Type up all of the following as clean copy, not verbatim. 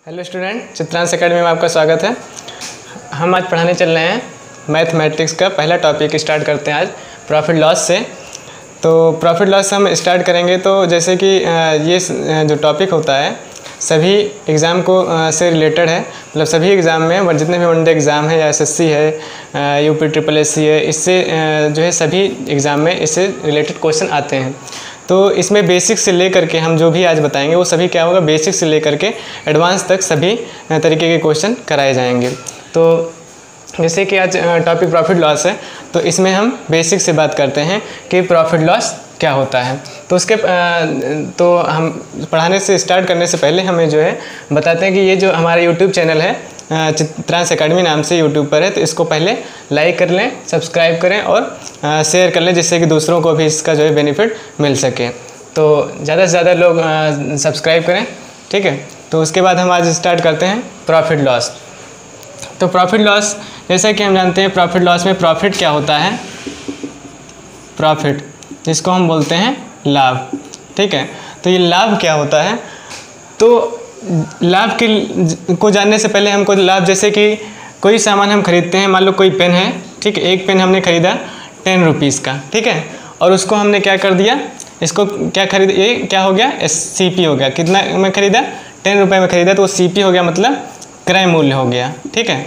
Hello student, Chitransh academy में आपका स्वागत है। हम आज पढ़ाने चल रहे हैं मैथमेटिक्स का पहला टॉपिक। स्टार्ट करते हैं आज प्रॉफिट लॉस से। तो प्रॉफिट लॉस हम स्टार्ट करेंगे तो जैसे कि ये जो टॉपिक होता है सभी एग्ज़ाम को से रिलेटेड है। मतलब सभी एग्ज़ाम में जितने भी वनडे एग्ज़ाम है या एसएससी है, यूपी ट्रिपल एससी है, इससे जो है सभी एग्ज़ाम में इससे रिलेटेड क्वेश्चन आते हैं। तो इसमें बेसिक से लेकर के हम जो भी आज बताएंगे वो सभी क्या होगा, बेसिक से लेकर के एडवांस तक सभी तरीके के क्वेश्चन कराए जाएंगे। तो जैसे कि आज टॉपिक प्रॉफिट लॉस है, तो इसमें हम बेसिक से बात करते हैं कि प्रॉफिट लॉस क्या होता है। तो उसके तो हम पढ़ाने से स्टार्ट करने से पहले हमें जो है बताते हैं कि ये जो हमारा यूट्यूब चैनल है चित्रांश एकेडमी नाम से यूट्यूब पर है, तो इसको पहले लाइक कर लें, सब्सक्राइब करें और शेयर कर लें, जिससे कि दूसरों को भी इसका जो है बेनिफिट मिल सके। तो ज़्यादा से ज़्यादा लोग सब्सक्राइब करें, ठीक है। तो उसके बाद हम आज स्टार्ट करते हैं प्रॉफिट लॉस। तो प्रॉफिट लॉस जैसा कि हम जानते हैं, प्रॉफिट लॉस में प्रॉफिट क्या होता है, प्रॉफिट जिसको हम बोलते हैं लाभ, ठीक है। तो ये लाभ क्या होता है, तो लाभ को जानने से पहले हमको लाभ, जैसे कि कोई सामान हम खरीदते हैं, मान लो कोई पेन है, ठीक है। एक पेन हमने खरीदा 10 रुपीज़ का, ठीक है, और उसको हमने क्या कर दिया, इसको क्या खरीद, ये क्या हो गया, CP हो गया। कितना में खरीदा, 10 रुपये में खरीदा, तो वो CP हो गया, मतलब क्रय मूल्य हो गया, ठीक है।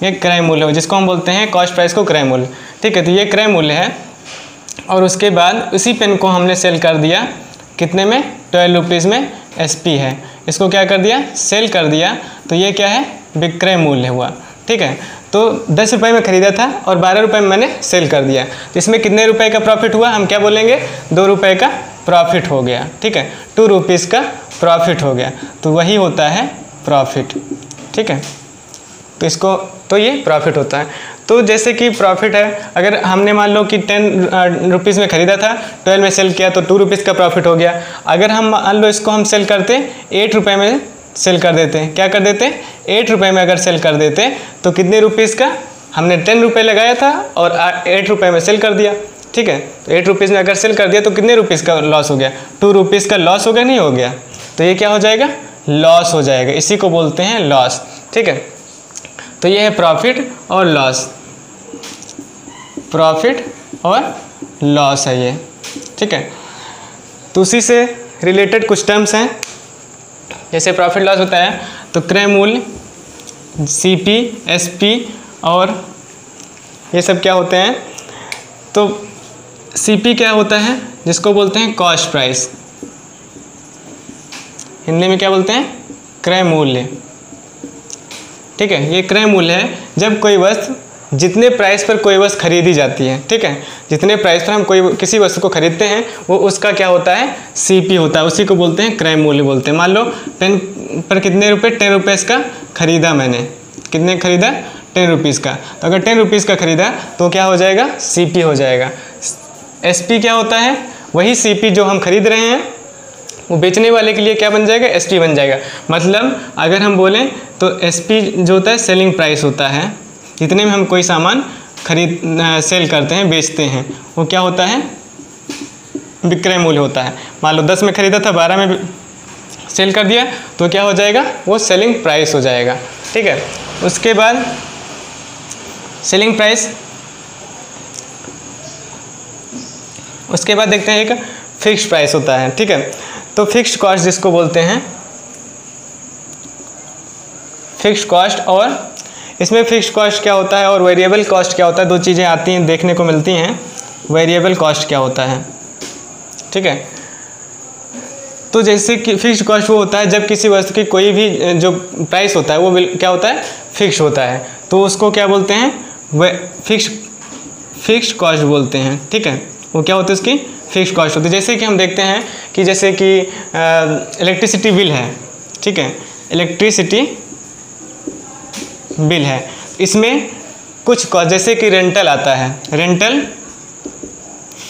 ये क्रय मूल्य हो, जिसको हम बोलते हैं कॉस्ट प्राइस को क्रय मूल्य, ठीक है। तो ये क्रय मूल्य है, और उसके बाद उसी पेन को हमने सेल कर दिया कितने में, 12 रुपीज़ में SP है, इसको क्या कर दिया, सेल कर दिया। तो ये क्या है, विक्रय मूल्य हुआ, ठीक है। तो 10 रुपये में ख़रीदा था और 12 रुपये में मैंने सेल कर दिया, तो इसमें कितने रुपए का प्रॉफिट हुआ, हम क्या बोलेंगे, 2 रुपये का प्रॉफिट हो गया, ठीक है। 2 रुपीज़ का प्रॉफिट हो गया, तो वही होता है प्रॉफिट, ठीक है। तो इसको, तो ये प्रॉफिट होता है। तो जैसे कि प्रॉफिट है, अगर हमने मान लो कि 10 रुपीज़ में ख़रीदा था, 12 में सेल किया, तो 2 रुपीज़ का प्रॉफिट हो गया। अगर हम मान लो इसको हम सेल करते 8 रुपये में सेल कर देते हैं, क्या कर देते हैं, 8 रुपये में अगर सेल कर देते हैं, तो कितने रुपीज़ का, हमने 10 रुपये लगाया था और 8 रुपये में सेल कर दिया, ठीक है। तो 8 रुपीज़ में अगर सेल कर दिया तो कितने रुपीज़ का लॉस हो गया, 2 रुपीज़ का लॉस हो गया, नहीं हो गया। तो ये क्या हो जाएगा, लॉस हो जाएगा, इसी को बोलते हैं लॉस, ठीक है। तो ये है प्रॉफिट और लॉस, प्रॉफिट और लॉस है ये, ठीक है। तो उसी से रिलेटेड कुछ टर्म्स हैं, जैसे प्रॉफिट लॉस होता है तो क्रय मूल्य, CP, SP और ये सब क्या होते हैं। तो CP क्या होता है, जिसको बोलते हैं कॉस्ट प्राइस, हिंदी में क्या बोलते हैं, क्रय मूल्य, ठीक है। ये क्रय मूल्य है जब कोई वस्तु, जितने प्राइस पर कोई वस्तु खरीदी जाती है, ठीक है, जितने प्राइस पर हम किसी वस्तु को खरीदते हैं वो उसका क्या होता है, CP होता है, उसी को बोलते हैं क्रय मूल्य बोलते हैं। मान लो पेन पर कितने रुपए, 10 रुपीज़ का खरीदा मैंने, कितने खरीदा, 10 रुपीज़ का। तो अगर 10 रुपीज़ का खरीदा तो क्या हो जाएगा, CP हो जाएगा। SP क्या होता है, वही CP जो हम खरीद रहे हैं वो बेचने वाले के लिए क्या बन जाएगा, SP बन जाएगा। मतलब अगर हम बोलें तो SP जो होता है सेलिंग प्राइस होता है, जितने में हम कोई सामान सेल करते हैं, बेचते हैं, वो क्या होता है, विक्रय मूल्य होता है। मान लो 10 में ख़रीदा था, 12 में सेल कर दिया, तो क्या हो जाएगा, वो सेलिंग प्राइस हो जाएगा, ठीक है। उसके बाद सेलिंग प्राइस, उसके बाद देखते हैं एक फिक्स्ड प्राइस होता है, ठीक है। तो फिक्स्ड कॉस्ट जिसको बोलते हैं, फिक्स्ड कॉस्ट, और इसमें फिक्स्ड कॉस्ट क्या होता है और वेरिएबल कॉस्ट क्या होता है, दो चीज़ें आती हैं, देखने को मिलती हैं। वेरिएबल कॉस्ट क्या होता है, ठीक है। तो जैसे कि फिक्स्ड कॉस्ट वो होता है जब किसी वस्तु की कोई भी जो प्राइस होता है वो क्या होता है, फिक्स होता है, तो उसको क्या बोलते हैं, फिक्स्ड कॉस्ट बोलते हैं, ठीक है। वो क्या होता है, उसकी फिक्स्ड कॉस्ट होती है। जैसे कि हम देखते हैं कि जैसे कि इलेक्ट्रिसिटी बिल है, ठीक है, इलेक्ट्रिसिटी बिल है, इसमें कुछ कॉस्ट, जैसे कि रेंटल आता है, रेंटल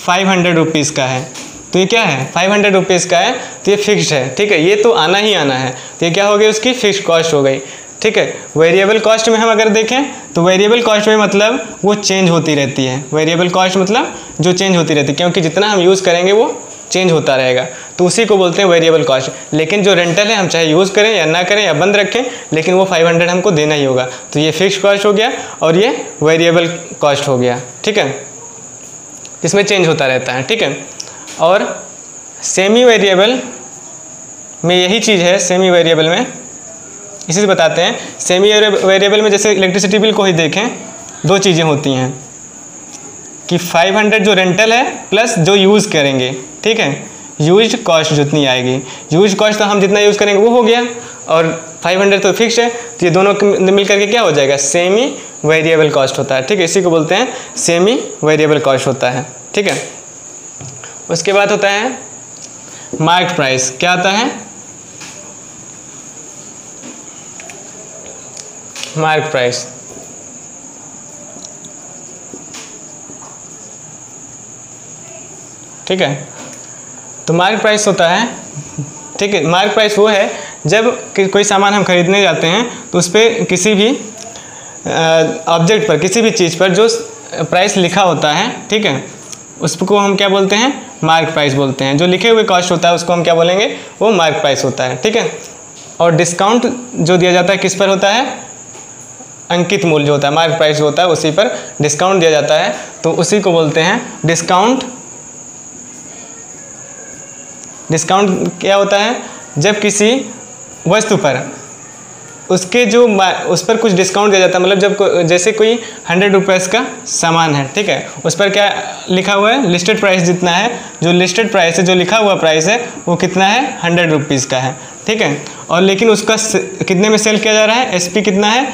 500 रुपीज़ का है, तो ये क्या है, 500 रुपीज़ का है, तो ये फिक्स्ड है, ठीक है, ये तो आना ही आना है, तो ये क्या हो गई, उसकी फिक्स्ड कॉस्ट हो गई, ठीक है। वेरिएबल कॉस्ट में हम अगर देखें तो वेरिएबल कॉस्ट में मतलब वो चेंज होती रहती है, वेरिएबल कॉस्ट मतलब जो चेंज होती रहती है, क्योंकि जितना हम यूज़ करेंगे वो चेंज होता रहेगा, तो उसी को बोलते हैं वेरिएबल कॉस्ट। लेकिन जो रेंटल है हम चाहे यूज़ करें या ना करें या बंद रखें, लेकिन वो 500 हमको देना ही होगा। तो ये फिक्स कॉस्ट हो गया और ये वेरिएबल कॉस्ट हो गया, ठीक है, इसमें चेंज होता रहता है, ठीक है। और सेमी वेरिएबल में यही चीज़ है, सेमी वेरिएबल में इसी से बताते हैं। सेमी वेरिएबल में जैसे इलेक्ट्रिसिटी बिल को ही देखें, दो चीज़ें होती हैं कि 500 जो रेंटल है प्लस जो यूज़ करेंगे, ठीक है, यूज कॉस्ट जितनी आएगी, यूज कॉस्ट तो हम जितना यूज़ करेंगे वो हो गया, और 500 तो फिक्स है, तो ये दोनों मिल करके क्या हो जाएगा, सेमी वेरिएबल कॉस्ट होता है, ठीक है। इसी को बोलते हैं सेमी वेरिएबल कॉस्ट होता है, ठीक है। उसके बाद होता है मार्केट प्राइस। क्या आता है, मार्केट प्राइस, ठीक है। तो मार्केट प्राइस होता है, ठीक है, मार्केट प्राइस वो है जब कोई सामान हम खरीदने जाते हैं तो उस पर किसी भी ऑब्जेक्ट पर, किसी भी चीज़ पर जो प्राइस लिखा होता है, ठीक है, उसको हम क्या बोलते हैं, मार्केट प्राइस बोलते हैं। जो लिखे हुए कॉस्ट होता है उसको हम क्या बोलेंगे, वो मार्केट प्राइस होता है, ठीक है। और डिस्काउंट जो दिया जाता है किस पर होता है, अंकित मूल्य जो होता है, मार्केट प्राइस जो होता है उसी पर डिस्काउंट दिया जाता है, तो उसी को बोलते हैं डिस्काउंट। डिस्काउंट क्या होता है, जब किसी वस्तु पर उसके जो उस पर कुछ डिस्काउंट दिया जाता है, मतलब जब जैसे कोई 100 रुपीज़ का सामान है, ठीक है, उस पर क्या लिखा हुआ है, लिस्टेड प्राइस जितना है, जो लिस्टेड प्राइस है, जो लिखा हुआ प्राइस है वो कितना है, 100 रुपीज़ का है, ठीक है। और लेकिन उसका कितने में सेल किया जा रहा है, एसपी कितना है,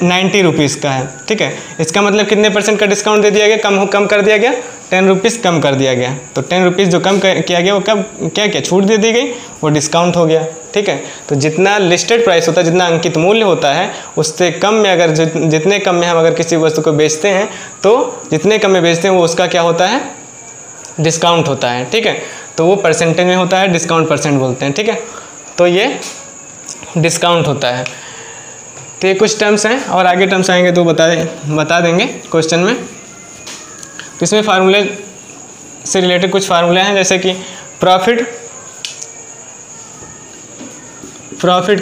90 रुपीज़ का है, ठीक है। इसका मतलब कितने % का डिस्काउंट दे दिया गया, कम कर दिया गया, 10 रुपीज़ कम कर दिया गया। तो 10 रुपीज़ जो कम किया गया वो कब क्या छूट दे दी गई, वो डिस्काउंट हो गया, ठीक है। तो जितना लिस्टेड प्राइस होता है, जितना अंकित मूल्य होता है, उससे कम में अगर जितने कम में हम अगर किसी वस्तु को बेचते हैं, तो जितने कम में बेचते हैं वो उसका क्या होता है, डिस्काउंट होता है, ठीक है। तो वो परसेंटेज में होता है, डिस्काउंट % बोलते हैं, ठीक है। तो ये डिस्काउंट होता है। तो ये कुछ टर्म्स हैं, और आगे टर्म्स आएंगे तो बता देंगे क्वेश्चन में। तो इसमें फार्मूले से रिलेटेड कुछ फार्मूले हैं, जैसे कि प्रॉफिट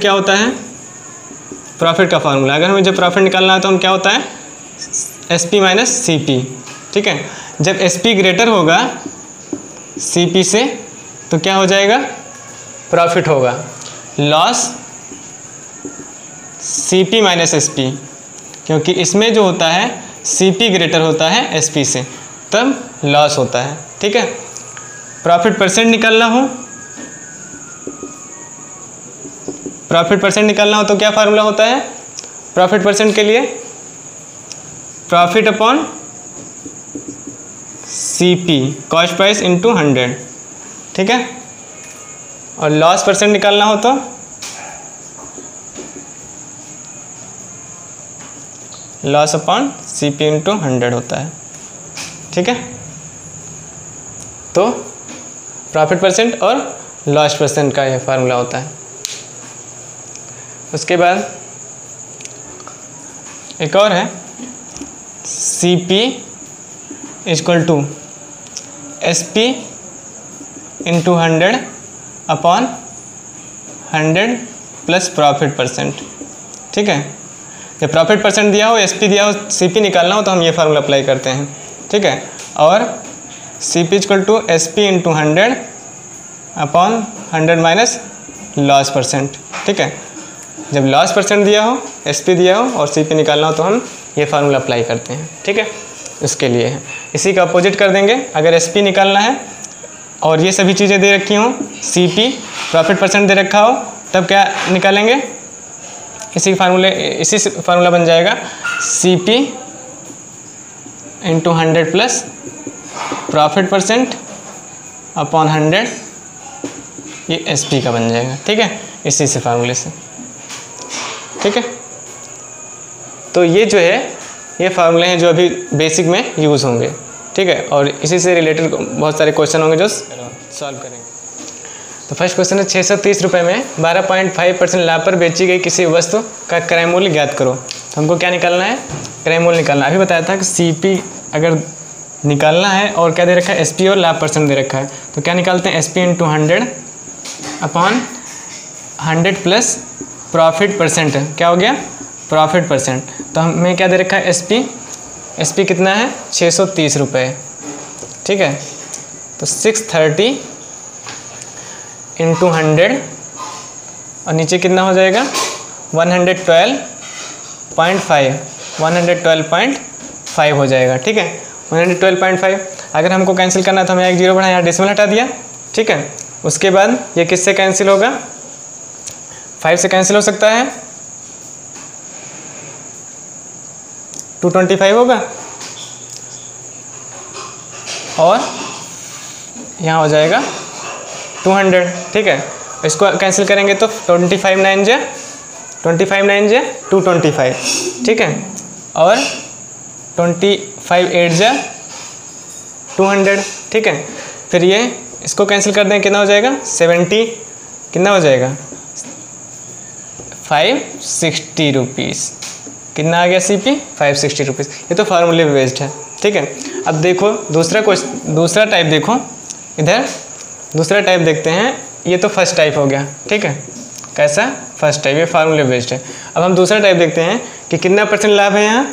क्या होता है, प्रॉफिट का फार्मूला, अगर हमें जब प्रॉफिट निकालना है तो हम क्या होता है, SP माइनस CP, ठीक है। जब SP ग्रेटर होगा CP से तो क्या हो जाएगा, प्रॉफिट होगा, लॉस CP माइनस SP, क्योंकि इसमें जो होता है CP ग्रेटर होता है SP से, तब लॉस होता है, ठीक है। प्रॉफिट % निकालना हो, प्रॉफिट % निकालना हो तो क्या फार्मूला होता है, प्रॉफिट % के लिए profit upon CP, cost price into 100, ठीक है। और लॉस % निकालना हो तो लॉस अपॉन CP इंटू 100 होता है, ठीक है। तो प्रॉफिट % और लॉस % का यह फार्मूला होता है। उसके बाद एक और है, CP equal to SP into 100 upon 100 plus profit %, ठीक है। जब प्रॉफिट % दिया हो, SP दिया हो, CP निकालना हो तो हम ये फार्मूला अप्लाई करते हैं, ठीक है। और CP equal to SP into 100 upon 100 minus loss %, ठीक है। जब लॉस % दिया हो, SP दिया हो और CP निकालना हो तो हम ये फार्मूला अप्लाई करते हैं, ठीक है। इसके लिए है, इसी का अपोजिट कर देंगे। अगर SP निकालना है और ये सभी चीज़ें दे रखी हों, CP प्रॉफिट % दे रखा हो, तब क्या निकालेंगे, इसी फार्मूला बन जाएगा CP into 100 plus profit % upon 100, ये SP का बन जाएगा, ठीक है, इसी से फार्मूले से, ठीक है। तो ये जो है, ये फार्मूले हैं जो अभी बेसिक में यूज़ होंगे, ठीक है। और इसी से रिलेटेड बहुत सारे क्वेश्चन होंगे जो सॉल्व करेंगे। तो फर्स्ट क्वेश्चन है, 630 रुपये में 12.5% लाभ पर बेची गई किसी वस्तु का क्रय मूल्य ज्ञात करो। तो हमको क्या निकालना है, क्रय मूल्य निकालना। अभी बताया था कि CP अगर निकालना है और क्या दे रखा है, SP और लाभ परसेंट दे रखा है। तो क्या निकालते हैं, SP into 100 upon 100 plus profit percent, क्या हो गया, प्रॉफिट परसेंट। तो हमें क्या दे रखा है, SP कितना है, 630 रुपये, ठीक है। तो 630 इंटू 100 और नीचे कितना हो जाएगा, 112.5 हो जाएगा, ठीक है, 112.5। अगर हमको कैंसिल करना तो हमें एक जीरो बढ़ा, यहाँ डेसिमल हटा दिया, ठीक है। उसके बाद ये किससे कैंसिल होगा, 5 से कैंसिल हो सकता है, 225 होगा और यहाँ हो जाएगा 200, ठीक है। इसको कैंसिल करेंगे तो 25 9 जा 225, ठीक है, और 25 8 जा 200, ठीक है। फिर ये इसको कैंसिल कर दें, कितना हो जाएगा, 70, कितना हो जाएगा, 560 रुपीज़, कितना आ गया CP, 560 रुपीज़। ये तो फार्मूले बेस्ड है, ठीक है। अब देखो दूसरा टाइप देखो, इधर दूसरा टाइप देखते हैं। ये तो फर्स्ट टाइप हो गया, ठीक है, कैसा, फर्स्ट टाइप, ये फार्मूले बेस्ड है। अब हम दूसरा टाइप देखते हैं कि कितना परसेंट लाभ है यहाँ,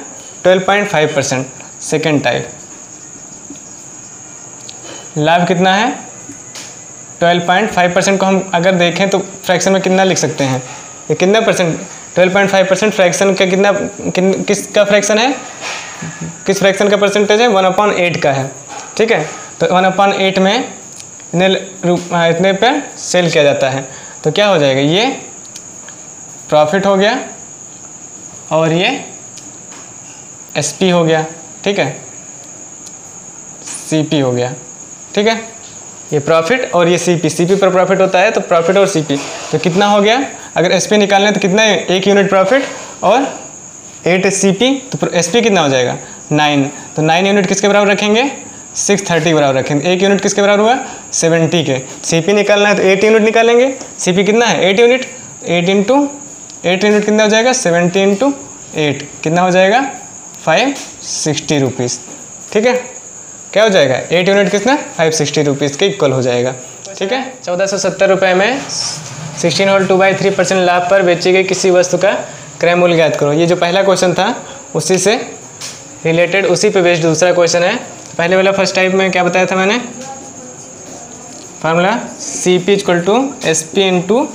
12.5%। सेकेंड टाइप लाभ कितना है, 12.5% को हम अगर देखें तो फ्रैक्शन में कितना लिख सकते हैं, ये कितना परसेंट, 12.5% फ्रैक्शन का किसका फ्रैक्शन है, किस फ्रैक्शन का परसेंटेज है, 1/8 का है, ठीक है। तो 1/8 में इतने पर सेल किया जाता है, तो क्या हो जाएगा, ये प्रॉफिट हो गया और ये SP हो गया, ठीक है, CP हो गया, ठीक है। ये प्रॉफिट और ये CP पर प्रॉफिट होता है, तो प्रॉफिट और CP, तो कितना हो गया, अगर SP निकालना है तो कितना है, 1 यूनिट प्रॉफिट और 8 CP, तो SP कितना हो जाएगा, 9। तो 9 यूनिट किसके बराबर रखेंगे, 630 बराबर रखेंगे। 1 यूनिट किसके बराबर हुआ, 70 के। CP निकालना है तो 8 यूनिट निकालेंगे। CP कितना है, 8 यूनिट, 8 यूनिट कितना हो जाएगा, 70 इंटू 8 कितना हो जाएगा, 560 रुपीज़, ठीक है। क्या हो जाएगा, 8 यूनिट कितना, 560 रुपीज़ के इक्वल हो जाएगा, ठीक है। 1470 रुपये में 16 होल 2/3% लाभ पर बेची गई किसी वस्तु का क्रय मूल्य ज्ञात करो। ये जो पहला क्वेश्चन था उसी से रिलेटेड, उसी पे बेस्ड दूसरा क्वेश्चन है। पहले वाला फर्स्ट टाइप में क्या बताया था मैंने, formula CP equal to SP into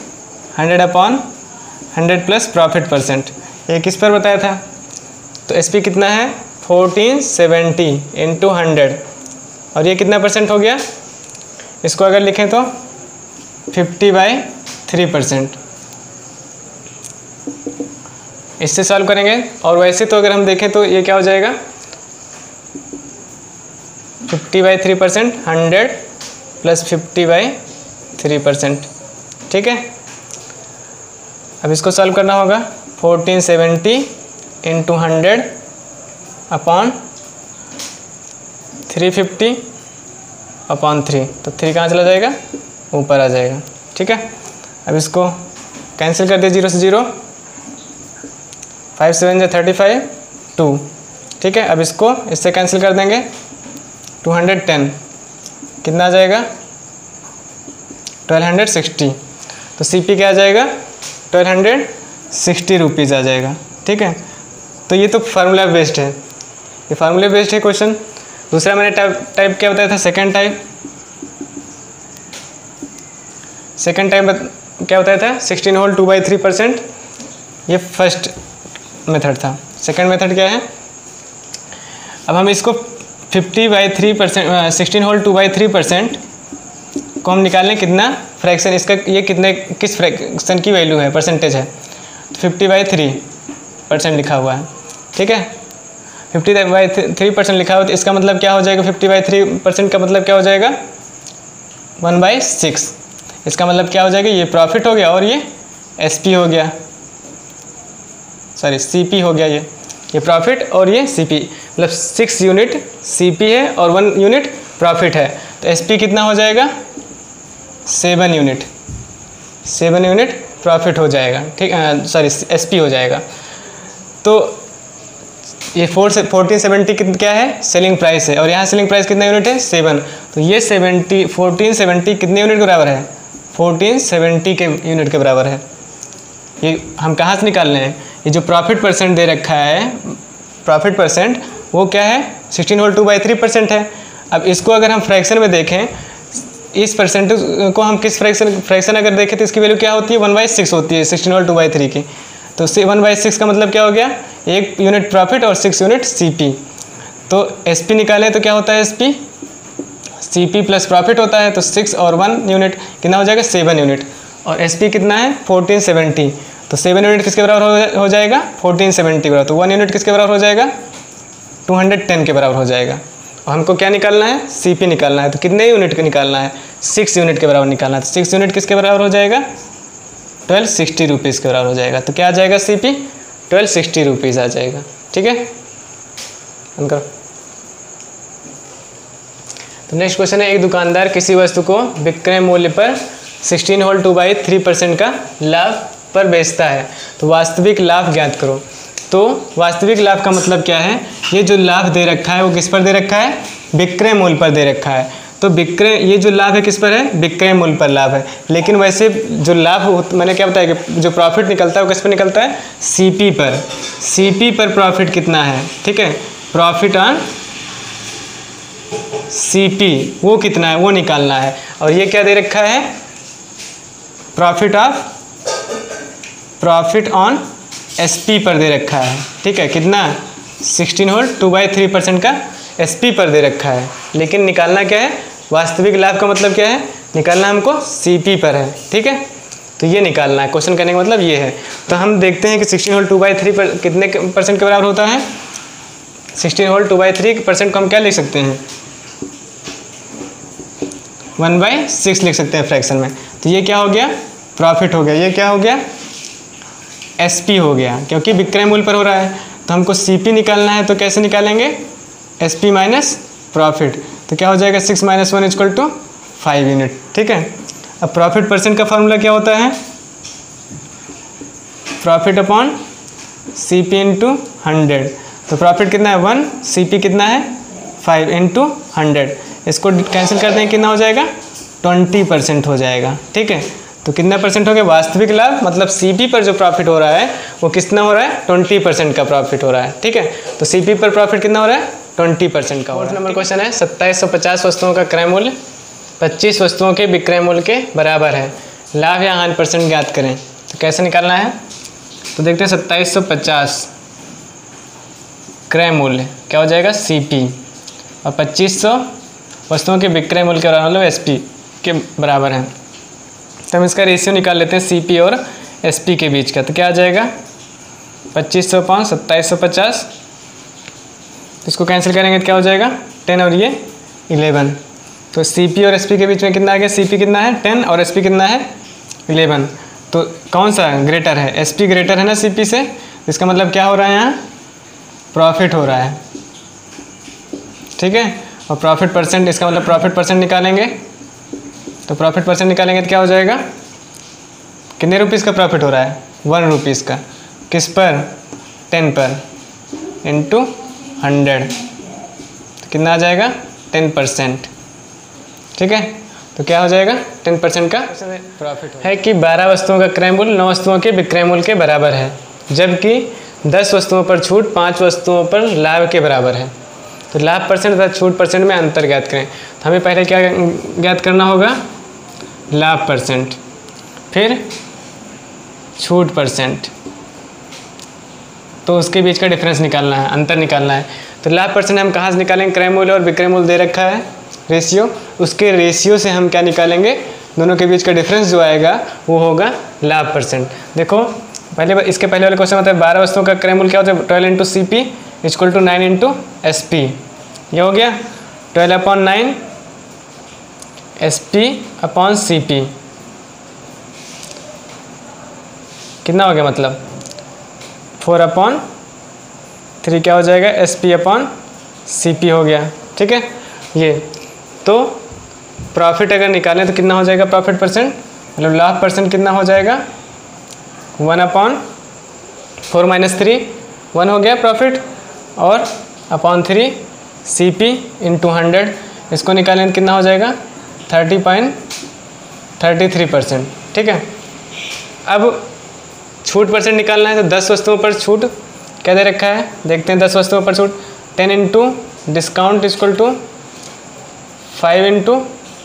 100/100 plus profit percent. ये किस पर बताया था, तो SP कितना है, 1470 इंटू 100 और ये कितना परसेंट हो गया, इसको अगर लिखें तो 50/3%। इससे सॉल्व करेंगे। और वैसे तो अगर हम देखें तो ये क्या हो जाएगा, 50/3%, 100 प्लस 50/3%, ठीक है। अब इसको सॉल्व करना होगा, 1470 इंटू 100 अपॉन 350/3, तो 3 कहाँ चला जाएगा, ऊपर आ जाएगा, ठीक है। अब इसको कैंसिल कर दिया, 0 से 0, 5 7 35, 2, ठीक है। अब इसको इससे कैंसिल कर देंगे, 210 कितना आ जाएगा, 1260। तो CP क्या आ जाएगा, 1260 रुपीज़ आ जाएगा, ठीक है। तो ये तो फार्मूला बेस्ड है, ये फार्मूला बेस्ड है क्वेश्चन। दूसरा मैंने टाइप क्या बताया था, सेकंड टाइप क्या बताया था, 16 होल 2/3%। ये फर्स्ट मेथड था। सेकंड मेथड क्या है, अब हम इसको 50/3%, 16 होल 2/3% को हम निकालें कितना फ्रैक्शन, इसका ये कितने किस फ्रैक्शन की वैल्यू है, परसेंटेज है, तो 50/3% लिखा हुआ है, ठीक है। 50/3% लिखा हुआ, तो इसका मतलब क्या हो जाएगा, 50/3% का मतलब क्या हो जाएगा, 1/6। इसका मतलब क्या हो जाएगा, ये प्रॉफिट हो गया और ये SP हो गया, सॉरी CP हो गया। ये प्रॉफिट और ये CP, मतलब 6 यूनिट CP है और 1 यूनिट प्रॉफिट है, तो SP कितना हो जाएगा, 7 यूनिट प्रॉफिट हो जाएगा, ठीक, सॉरी SP हो जाएगा। तो ये 1470 क्या है, सेलिंग प्राइस है, और यहाँ सेलिंग प्राइस कितना यूनिट है, 7। तो ये 1470 कितने यूनिट के बराबर है, 1470 के यूनिट के बराबर है। ये हम कहाँ से निकाल रहे हैं, ये जो प्रॉफिट परसेंट दे रखा है, प्रॉफिट परसेंट वो क्या है, 16 होल 2/3% है। अब इसको अगर हम फ्रैक्शन में देखें, इस परसेंटेज को हम किस फ्रैक्शन अगर देखें तो इसकी वैल्यू क्या होती है, 1/6 होती है 16 होल 2/3 की। तो 1/6 का मतलब क्या हो गया, 1 यूनिट प्रॉफिट और 6 यूनिट सीपी। तो एसपी निकाले तो क्या होता है, एसपी सीपी प्लस प्रॉफिट होता है, तो 6 और 1 यूनिट कितना हो जाएगा, 7 यूनिट। और एसपी कितना है, 1470। तो 7 यूनिट किसके बराबर हो जाएगा, 1470 बराबर। तो 1 यूनिट किसके बराबर हो जाएगा, 210 के बराबर हो जाएगा। और हमको क्या निकालना है, सीपी निकालना है। तो कितने यूनिट का निकालना है, 6 यूनिट के बराबर निकालना है। तो 6 यूनिट किसके बराबर हो जाएगा, 1260 रुपीज़ के बराबर हो जाएगा। तो क्या आ जाएगा, सीपी 1260 रुपीज़ आ जाएगा। ठीक है, करो। तो नेक्स्ट क्वेश्चन है, एक दुकानदार किसी वस्तु को विक्रय मूल्य पर 16 होल 2/3% का लाभ पर बेचता है, तो वास्तविक लाभ ज्ञात करो। तो वास्तविक लाभ का मतलब क्या है, ये जो लाभ दे रखा है वो किस पर दे रखा है, विक्रय मूल्य पर दे रखा है। तो विक्रय, ये जो लाभ है किस पर है, विक्रय मूल्य पर लाभ है। लेकिन वैसे जो लाभ मैंने क्या बताया कि जो प्रॉफिट निकलता है वो किस पर निकलता है, सीपी पर। सीपी पर प्रॉफिट कितना है, ठीक है, प्रॉफिट ऑन सीपी वो कितना है, वो निकालना है। और ये क्या दे रखा है, प्रॉफिट ऑन एसपी पर दे रखा है। ठीक है, कितना, 16 होल 2/3% का एसपी पर दे रखा है। लेकिन निकालना क्या है, वास्तविक लाभ का मतलब क्या है, निकालना हमको सीपी पर है। ठीक है, तो ये निकालना है, क्वेश्चन करने का मतलब ये है। तो हम देखते हैं कि 16 होल 2/3 पर कितने % के बराबर होता है, 16 होल 2/3% को हम क्या लिख सकते हैं, 1/6 लिख सकते हैं फ्रैक्शन में। तो ये क्या हो गया, प्रॉफिट हो गया। ये क्या हो गया, एसपी हो गया, क्योंकि विक्रय मूल्य पर हो रहा है। तो हमको सीपी निकालना है, तो कैसे निकालेंगे, एसपी माइनस प्रॉफिट। तो क्या हो जाएगा, 6 - 1 = 5 यूनिट। ठीक है, अब प्रॉफिट परसेंट का फॉर्मूला क्या होता है, प्रॉफिट अपॉन सीपी इंटू 100। तो प्रॉफिट कितना है 1, सीपी कितना है 5 इंटू 100। इसको कैंसिल कर दें, कितना हो जाएगा, 20% हो जाएगा। ठीक है, तो कितना परसेंट हो गया, वास्तविक लाभ मतलब सीपी पर जो प्रॉफिट हो रहा है वो कितना हो रहा है, 20% का प्रॉफिट हो रहा है। ठीक है, तो सीपी पर प्रॉफिट कितना हो रहा है, 20% का। फोर्थ नंबर क्वेश्चन है, 2750 वस्तुओं का क्रय मूल्य 25 वस्तुओं के विक्रय मूल्य के बराबर है, लाभ या हानि % ज्ञात करें। तो कैसे निकालना है, तो देखते हैं 2750 क्रय मूल्य क्या हो जाएगा, सीपी, और 2500 वस्तुओं के विक्रय मूल्य के बराबर मतलब एसपी के बराबर है। तो हम इसका रेशियो निकाल लेते हैं सीपी और एसपी के बीच का। तो क्या आ जाएगा, 2500 पाउंड 2750, इसको कैंसिल करेंगे तो क्या हो जाएगा, 10 और ये 11। तो सीपी और एसपी के बीच में कितना आ गया, सीपी कितना है 10 और एसपी कितना है 11। तो कौन सा ग्रेटर है, एसपी ग्रेटर है ना सीपी से। इसका मतलब क्या हो रहा है, यहाँ प्रॉफिट हो रहा है। ठीक है, और प्रॉफिट परसेंट, इसका मतलब प्रॉफिट परसेंट निकालेंगे। तो प्रॉफिट परसेंट निकालेंगे तो क्या हो जाएगा, कितने रुपीज़ का प्रॉफिट हो रहा है, 1 रुपीज़ का, किस पर, 10 पर, इंटू 100। तो कितना आ जाएगा, 10%। ठीक है, तो क्या हो जाएगा, 10% का प्रॉफिट है कि 12 वस्तुओं का क्रय मूल्य 9 वस्तुओं के विक्रय मूल्य के बराबर है, जबकि 10 वस्तुओं पर छूट 5 वस्तुओं पर लाभ के बराबर है। तो लाभ परसेंट तथा छूट परसेंट में अंतर ज्ञात करें। तो हमें पहले क्या ज्ञात करना होगा, लाभ परसेंट, फिर छूट परसेंट, तो उसके बीच का डिफरेंस निकालना है, अंतर निकालना है। तो लाभ परसेंट हम कहाँ से निकालेंगे, क्रय मूल्य और विक्रय मूल्य दे रखा है रेशियो, उसके रेशियो से हम क्या निकालेंगे, दोनों के बीच का डिफरेंस जो आएगा वो होगा लाभ परसेंट। देखो पहले, इसके पहले वाले क्वेश्चन मतलब 12 वस्तुओं का क्रय मूल्य क्या होता है, 12 into C P equal to 9 into S P. ये हो गया 12/9 S P upon C P, कितना हो गया, मतलब 4/3 क्या हो जाएगा, S P upon C P हो गया। ठीक है, ये तो प्रॉफिट अगर निकालें तो कितना हो जाएगा, प्रॉफिट परसेंट मतलब लाभ परसेंट कितना हो जाएगा, 1/4 - 3 1 हो गया प्रॉफिट, और अपॉन 3 CP इंटू 100, इसको निकालेंगे तो कितना हो जाएगा 30.33%। ठीक है, अब छूट परसेंट निकालना है तो 10 वस्तुओं पर छूट क्या दे रखा है, देखते हैं 10 वस्तुओं पर छूट। 10 into discount equal to 5 into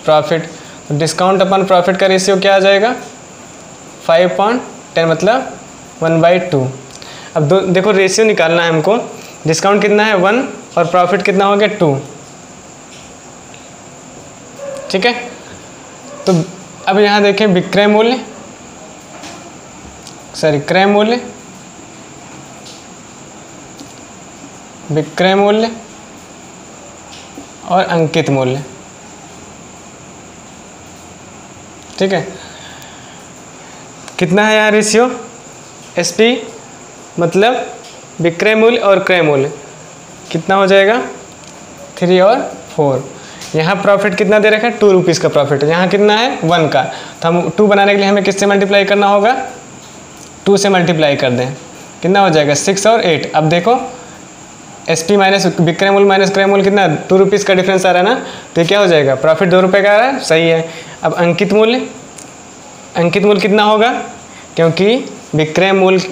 profit. तो डिस्काउंट अपन प्रॉफिट का रेशियो क्या आ जाएगा 5.10 मतलब 1/2। अब देखो रेशियो निकालना है हमको, डिस्काउंट कितना है 1 और प्रॉफिट कितना हो गया 2। ठीक है, तो अब यहाँ देखें विक्रय मूल्य क्रय मूल्य, विक्रय मूल्य और अंकित मूल्य। ठीक है, कितना है यहाँ रेशियो SP मतलब विक्रय मूल्य और क्रय मूल्य कितना हो जाएगा 3 और 4। यहाँ प्रॉफिट कितना दे रखा है 2 रुपीज़ का प्रॉफिट है, यहाँ कितना है 1 का। तो हम 2 बनाने के लिए हमें किससे मल्टीप्लाई करना होगा 2 से मल्टीप्लाई कर दें, कितना हो जाएगा 6 और 8। अब देखो SP माइनस विक्रय मूल्य माइनस क्रय मूल्य कितना 2 रुपीज़ का डिफरेंस आ रहा है ना, तो ये क्या हो जाएगा प्रॉफिट 2 रुपये का आ रहा है, सही है। अब अंकित मूल्य कितना होगा, क्योंकि विक्रय मूल्य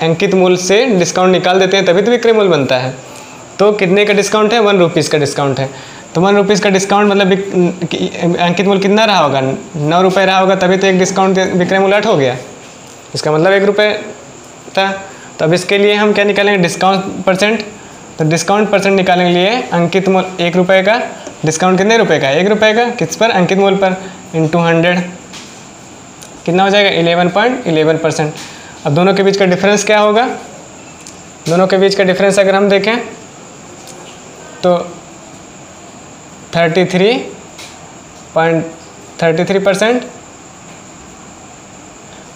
अंकित मूल्य से डिस्काउंट निकाल देते हैं तभी तो विक्रय मूल्य बनता है। तो कितने का डिस्काउंट है 1 रुपीज़ का डिस्काउंट है, तो 1 रुपीज़ का डिस्काउंट मतलब अंकित मूल्य कितना रहा होगा 9 रुपये रहा होगा, तभी तो एक डिस्काउंट विक्रय मूल्य 8 हो गया, इसका मतलब 1 रुपये था। तो अब इसके लिए हम क्या निकालेंगे डिस्काउंट परसेंट। तो डिस्काउंट परसेंट निकालने के लिए अंकित मूल्य 1 रुपये का, डिस्काउंट कितने रुपये का 1 रुपये का, किस पर अंकित मूल्य पर, इंटू 100 कितना हो जाएगा 11.11%। अब दोनों के बीच का डिफरेंस क्या होगा, दोनों के बीच का डिफरेंस अगर हम देखें तो 33.33%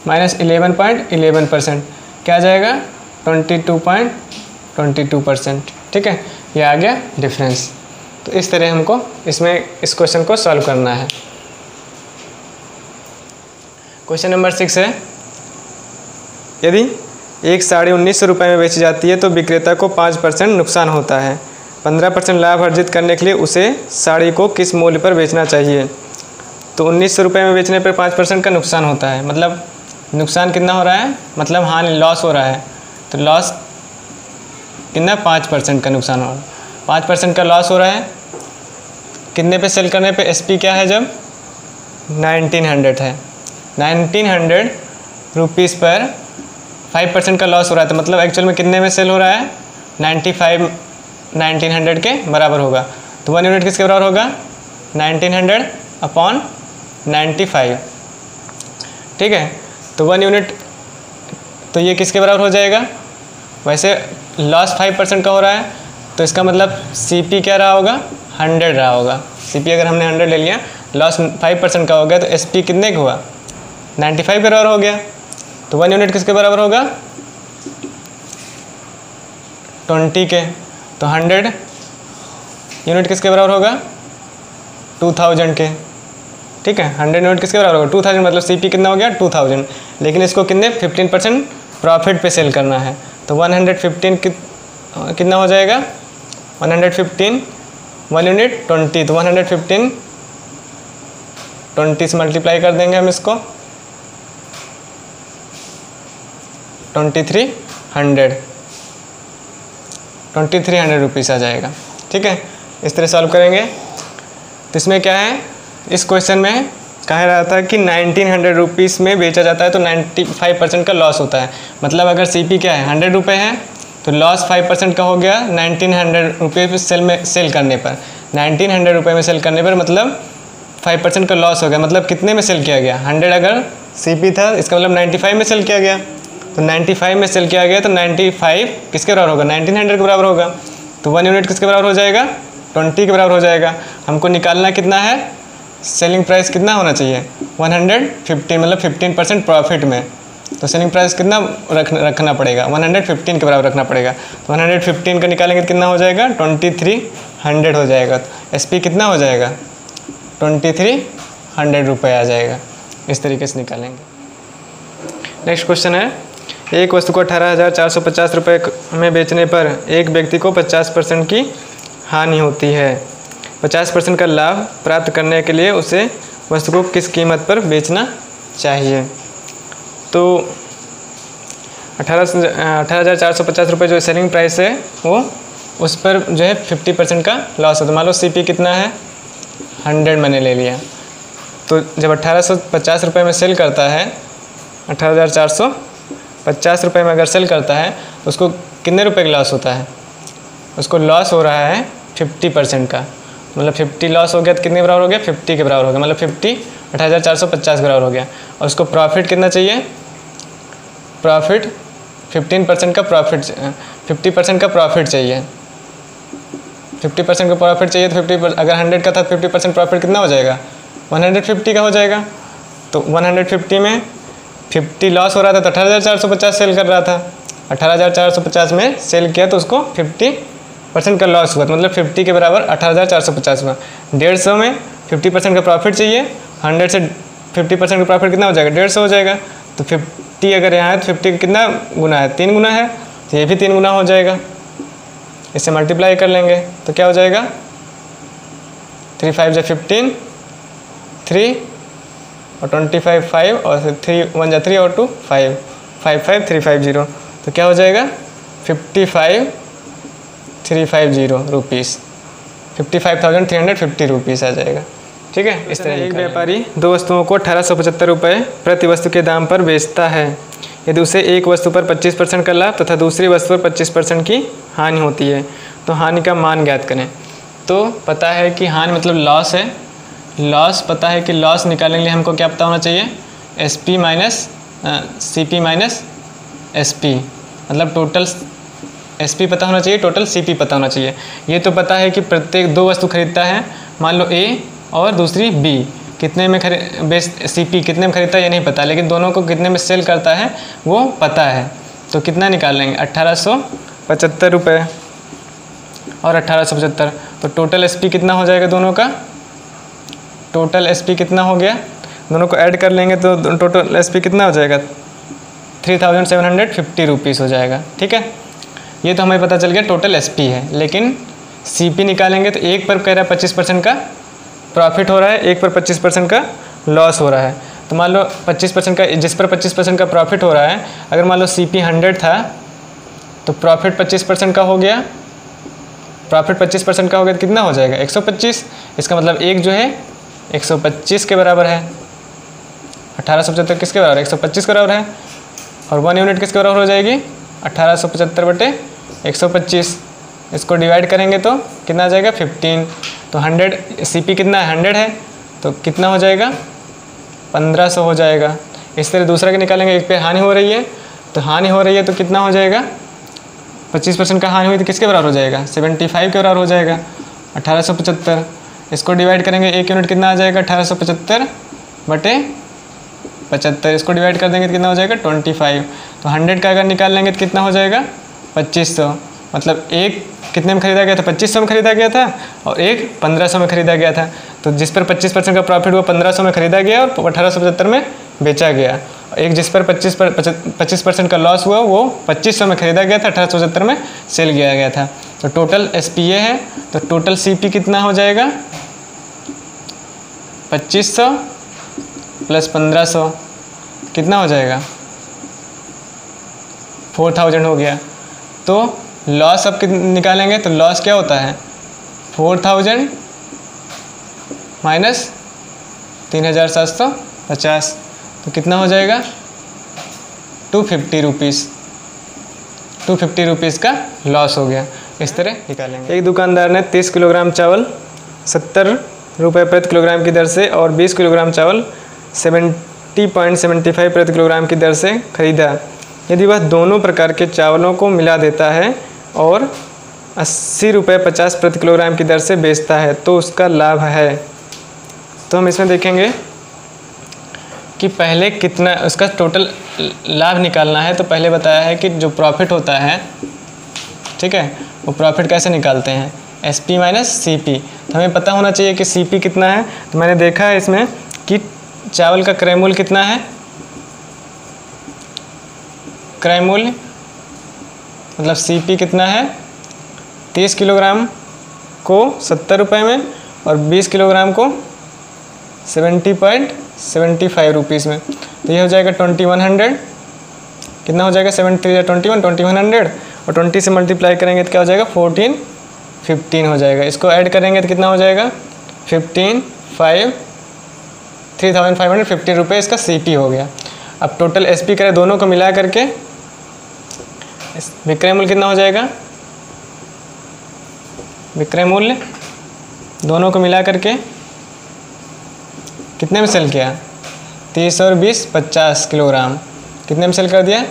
माइनस 11.11% क्या आ जाएगा 22.22%। ठीक है, ये आ गया डिफरेंस। तो इस तरह हमको इसमें इस क्वेश्चन को सॉल्व करना है। क्वेश्चन नंबर 6 है, यदि एक साड़ी 1900 रुपये में बेची जाती है तो विक्रेता को 5% नुकसान होता है। 15% लाभ अर्जित करने के लिए उसे साड़ी को किस मूल्य पर बेचना चाहिए। तो 1900 रुपये में बेचने पर 5% का नुकसान होता है, मतलब नुकसान कितना हो रहा है, मतलब हाँ लॉस हो रहा है। तो लॉस कितना 5% का नुकसान हो रहा है, 5% का लॉस हो रहा है। कितने पे सेल करने पे SP क्या है जब 1900 है, 1900 रुपीज़ पर 5% का लॉस हो रहा है, तो मतलब एक्चुअल में कितने में सेल हो रहा है 1900 के बराबर होगा। तो 1 यूनिट किसके बराबर होगा 1900 अपॉन 95। ठीक है, तो 1 यूनिट तो ये किसके बराबर हो जाएगा, वैसे लॉस 5% का हो रहा है तो इसका मतलब CP क्या रहा होगा 100 रहा होगा। CP अगर हमने 100 ले लिया, लॉस 5% का हो गया, तो SP कितने का हुआ 95 के बराबर हो गया। तो 1 यूनिट किसके बराबर होगा 20 के, तो 100 यूनिट किसके बराबर होगा 2000 के। ठीक है, 100 यूनिट किसके बराबर होगा 2000, मतलब CP कितना हो गया 2000, लेकिन इसको कितने 15% प्रॉफिट पे सेल करना है। तो 115 कितना हो जाएगा 115 1 यूनिट 20, तो 115 20 से मल्टीप्लाई कर देंगे हम इसको 2300 रुपीज़ आ जाएगा। ठीक है, इस तरह सॉल्व करेंगे। तो इसमें क्या है, इस क्वेश्चन में कह रहा था कि 1900 रुपीज़ में बेचा जाता है तो 95% का लॉस होता है। मतलब अगर CP क्या है 100 रुपये है तो लॉस 5% का हो गया 1900 रुपये पे सेल करने पर। 1900 रुपये में सेल करने पर मतलब 5% का लॉस हो गया, मतलब कितने में सेल किया गया 100 अगर CP था, इसका मतलब 95 में सेल किया गया। तो 95 में सेल किया गया तो 95 किसके बराबर होगा 1900 के बराबर होगा। तो 1 यूनिट किसके बराबर हो जाएगा 20 के बराबर हो जाएगा। हमको निकालना कितना है, सेलिंग प्राइस कितना होना चाहिए 115, मतलब 15% प्रॉफिट में। तो सेलिंग प्राइस कितना रखना पड़ेगा 115 के बराबर रखना पड़ेगा। तो 115 का निकालेंगे तो कितना हो जाएगा 2300 हो जाएगा। तो SP कितना हो जाएगा 2300 रुपये आ जाएगा। इस तरीके से निकालेंगे। नेक्स्ट क्वेश्चन है, एक वस्तु को 18,450 रुपये में बेचने पर एक व्यक्ति को 50% की हानि होती है। 50% का लाभ प्राप्त करने के लिए उसे वस्तु को किस कीमत पर बेचना चाहिए। तो 18,450 रुपये जो सेलिंग प्राइस है वो उस पर जो है 50% का लॉस होता है। मान लो CP कितना है 100 मैंने ले लिया, तो जब 1850 रुपये में सेल करता है, 18,450 रुपये में अगर सेल करता है तो उसको कितने रुपए का लॉस होता है? उसको लॉस हो रहा है 50% का, मतलब 50 लॉस हो गया तो कितने बराबर हो गया? 50 के बराबर हो गया, मतलब 50 18,450 के बराबर हो गया। और उसको प्रॉफिट कितना चाहिए? प्रॉफिट 15% का प्रॉफिट 50% का प्रॉफिट चाहिए। 50% का प्रॉफिट चाहिए तो 50 अगर 100 का था 50% प्रॉफिट कितना हो जाएगा? 150 का हो जाएगा। तो 150 में 50 लॉस हो रहा था तो 18,450 सेल कर रहा था, 18,450 में सेल किया तो उसको 50% का लॉस हुआ, तो मतलब 50 के बराबर 18,450 हुआ। 150 में 50% का प्रॉफिट चाहिए, 100 से 50% का प्रॉफिट कितना हो जाएगा? 150 हो जाएगा। तो 50 अगर यहाँ है तो 50 का कितना गुना है? 3 गुना है, तो ये भी 3 गुना हो जाएगा। इससे मल्टीप्लाई कर लेंगे तो क्या हो जाएगा? 3 5 जा 15, 3 और 25 5 और 3 1 जा 3 और 2 5 5 5 350, तो क्या हो जाएगा? 55,350 रुपीज़, 55,350 रुपीज़ आ जाएगा। ठीक है। इस तरह एक व्यापारी दो वस्तुओं को 1875 रुपये प्रति वस्तु के दाम पर बेचता है। यदि उसे एक वस्तु पर 25% का लाभ तथा दूसरी वस्तु पर 25% की हानि होती है तो हानि का मान ज्ञात करें। तो पता है कि हानि मतलब लॉस है, लॉस पता है कि लॉस निकालने के लिए हमको क्या पता होना चाहिए? SP minus CP minus SP, मतलब टोटल SP पता होना चाहिए, टोटल CP पता होना चाहिए। ये तो पता है कि प्रत्येक दो वस्तु खरीदता है, मान लो A और दूसरी B, कितने में CP कितने में खरीदता है ये नहीं पता, लेकिन दोनों को कितने में सेल करता है वो पता है। तो कितना निकाल लेंगे? 1875 रुपये और 1875, तो टोटल SP कितना हो जाएगा दोनों का? टोटल SP कितना हो गया? दोनों को ऐड कर लेंगे तो टोटल SP कितना हो जाएगा? 3,750 रुपीज़ हो जाएगा। ठीक है, ये तो हमें पता चल गया टोटल SP है। लेकिन CP निकालेंगे तो एक पर कह रहा है 25% का प्रॉफिट हो रहा है, एक पर 25% का लॉस हो रहा है। तो मान लो 25% का, जिस पर 25% का प्रॉफिट हो रहा है, अगर मान लो CP 100 था तो प्रॉफिट 25% का हो गया, प्रॉफिट 25% का हो गया तो कितना हो जाएगा? 125। इसका मतलब एक जो है 125 के बराबर है। 1875 किसके बराबर? 125 के बराबर है। और 1 यूनिट किसके बराबर हो जाएगी? 1875/125। इसको डिवाइड करेंगे तो कितना आ जाएगा? 15। तो 100 CP कितना है? 100 है, तो कितना हो जाएगा? 1500 हो जाएगा। इस तरह दूसरा के निकालेंगे, एक पे हानि हो रही है तो हानि हो रही है तो कितना हो जाएगा? 25% का हानि हुई तो किसके बराबर हो जाएगा? 75 के बराबर हो जाएगा, 1875। इसको डिवाइड करेंगे, एक यूनिट कितना आ जाएगा? 1875/75। इसको डिवाइड कर देंगे तो कितना हो जाएगा? 25। तो 100 का अगर निकाल लेंगे तो कितना हो जाएगा? 2500। मतलब एक कितने में खरीदा गया था? 2500 में खरीदा गया था और एक 1500 में खरीदा गया था। तो जिस पर 25% का प्रॉफिट हुआ 1500 में खरीदा गया और 1875 में बेचा गया। एक जिस पर 25% का लॉस हुआ वो 2500 में खरीदा गया था, 1875 में सेल किया गया था। तो टोटल SP ये है, तो टोटल CP कितना हो जाएगा? 2500 प्लस 1500 कितना हो जाएगा? 4000 हो गया। तो लॉस अब निकालेंगे तो लॉस क्या होता है? 4000 माइनस 3750, तो कितना हो जाएगा? 250 रुपीज़। 250 रुपीज़ का लॉस हो गया। इस तरह निकालेंगे। एक दुकानदार ने 30 किलोग्राम चावल 70 रुपये प्रति किलोग्राम की दर से और 20 किलोग्राम चावल 70.75 प्रति किलोग्राम की दर से खरीदा। यदि वह दोनों प्रकार के चावलों को मिला देता है और 80 रुपये 50 प्रति किलोग्राम की दर से बेचता है तो उसका लाभ है। तो हम इसमें देखेंगे कि पहले कितना उसका टोटल लाभ निकालना है। तो पहले बताया है कि जो प्रॉफिट होता है, ठीक है, वो प्रॉफिट कैसे निकालते हैं? SP minus CP। तो हमें पता होना चाहिए कि CP कितना है। तो मैंने देखा है इसमें कि चावल का क्रय मूल्य कितना है? विक्रय मूल्य मतलब CP कितना है, 30 किलोग्राम को 70 रुपये में और 20 किलोग्राम को 70.75 रुपीज़ में। तो ये हो जाएगा 2100, कितना हो जाएगा 2100 और 20 से मल्टीप्लाई करेंगे तो क्या हो जाएगा 1415 हो जाएगा। इसको ऐड करेंगे तो कितना हो जाएगा 3550 रुपये इसका CP हो गया। अब टोटल SP करें दोनों को मिला करके, विक्रय मूल्य कितना हो जाएगा, विक्रय मूल्य दोनों को मिला करके कितने में सेल किया, 30 और 20 50 किलोग्राम, कितने में सेल कर दिया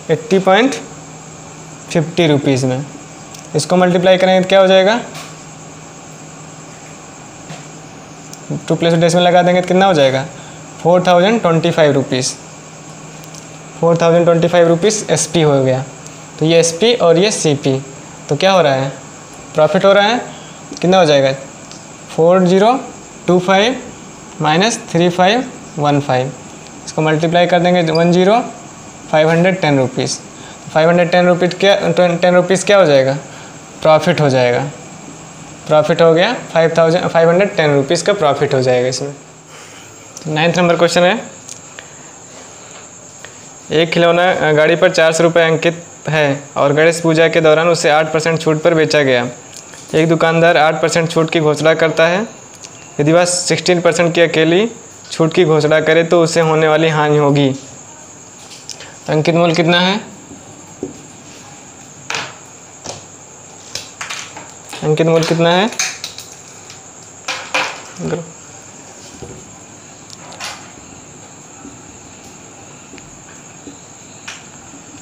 80.50 रुपीज़ में। इसको मल्टीप्लाई करेंगे तो क्या हो जाएगा, 2 प्लस डेसिमल लगा देंगे तो कितना हो जाएगा 4025 रुपीज़, 4025 रुपीज़ SP हो गया। तो ये SP और ये CP, तो क्या हो रहा है, प्रॉफिट हो रहा है। कितना हो जाएगा 4025 माइनस 3515, इसको मल्टीप्लाई कर देंगे 510 रुपीज़। 510 रुपीज़ क्या 10 रुपीज़ क्या हो जाएगा, प्रॉफिट हो जाएगा। प्रॉफिट हो गया 510 रुपीज़ का प्रॉफिट हो जाएगा इसमें। 9th नंबर क्वेश्चन है, एक खिलौना गाड़ी पर 400 रुपये अंकित है और गणेश पूजा के दौरान उसे 8% छूट पर बेचा गया। एक दुकानदार 8% छूट की घोषणा करता है। यदि वह 16% की अकेली छूट की घोषणा करे तो उसे होने वाली हानि होगी। अंकित मूल्य कितना है, अंकित मूल्य कितना है,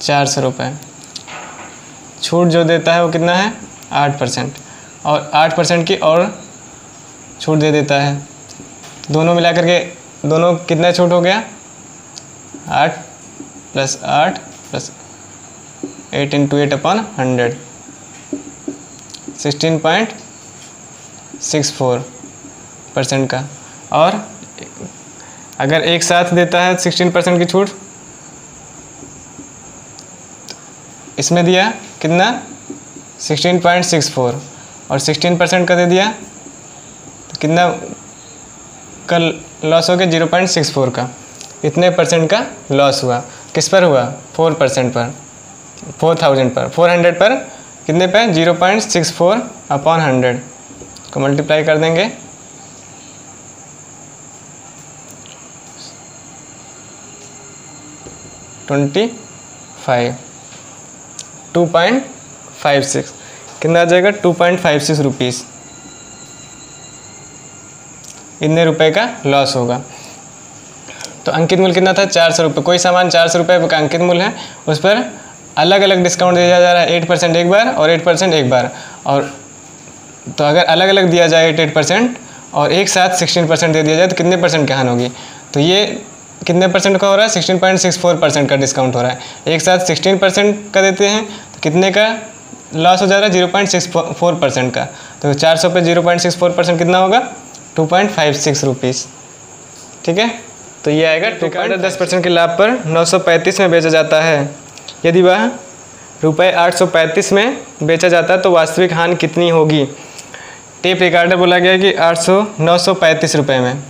400 रुपये। छूट जो देता है वो कितना है 8%, और 8% की और छूट दे देता है। दोनों मिला करके दोनों कितना छूट हो गया, 8 + 8 + 8 × 8/100, 16.64% का। और अगर एक साथ देता है 16% की छूट, इसमें दिया कितना 16.64 और 16% का दे दिया तो कितना का लॉस हो गया 0.64 का। इतने परसेंट का लॉस हुआ, किस पर हुआ 4% पर, 4000 पर, 400 पर कितने पे 0.64/100 को मल्टीप्लाई कर देंगे 2.56 कितना आ जाएगा 2.56 रुपीज़। इतने रुपए का लॉस होगा। तो अंकित मूल्य कितना था 400 रुपये। कोई सामान 400 रुपये का अंकित मूल्य है, उस पर अलग अलग डिस्काउंट दिया जा रहा है, 8% एक बार और 8% एक बार। और तो अगर अलग अलग दिया जाए 8% और एक साथ 16% दे दिया जाए तो कितने परसेंट की हानि होगी। तो ये कितने परसेंट का हो रहा है 16.64% का डिस्काउंट हो रहा है। एक साथ 16% का देते हैं तो कितने का लॉस हो जा रहा है 0.64% का। तो 400 पे 0.64% कितना होगा 2.56 रुपीज़। ठीक है, तो ये आएगा 10% के लाभ पर 935 में बेचा जाता है। यदि वह ₹835 में बेचा जाता है तो वास्तविक हानि कितनी होगी। टेप रिकॉर्डर बोला गया कि 935 रुपये में,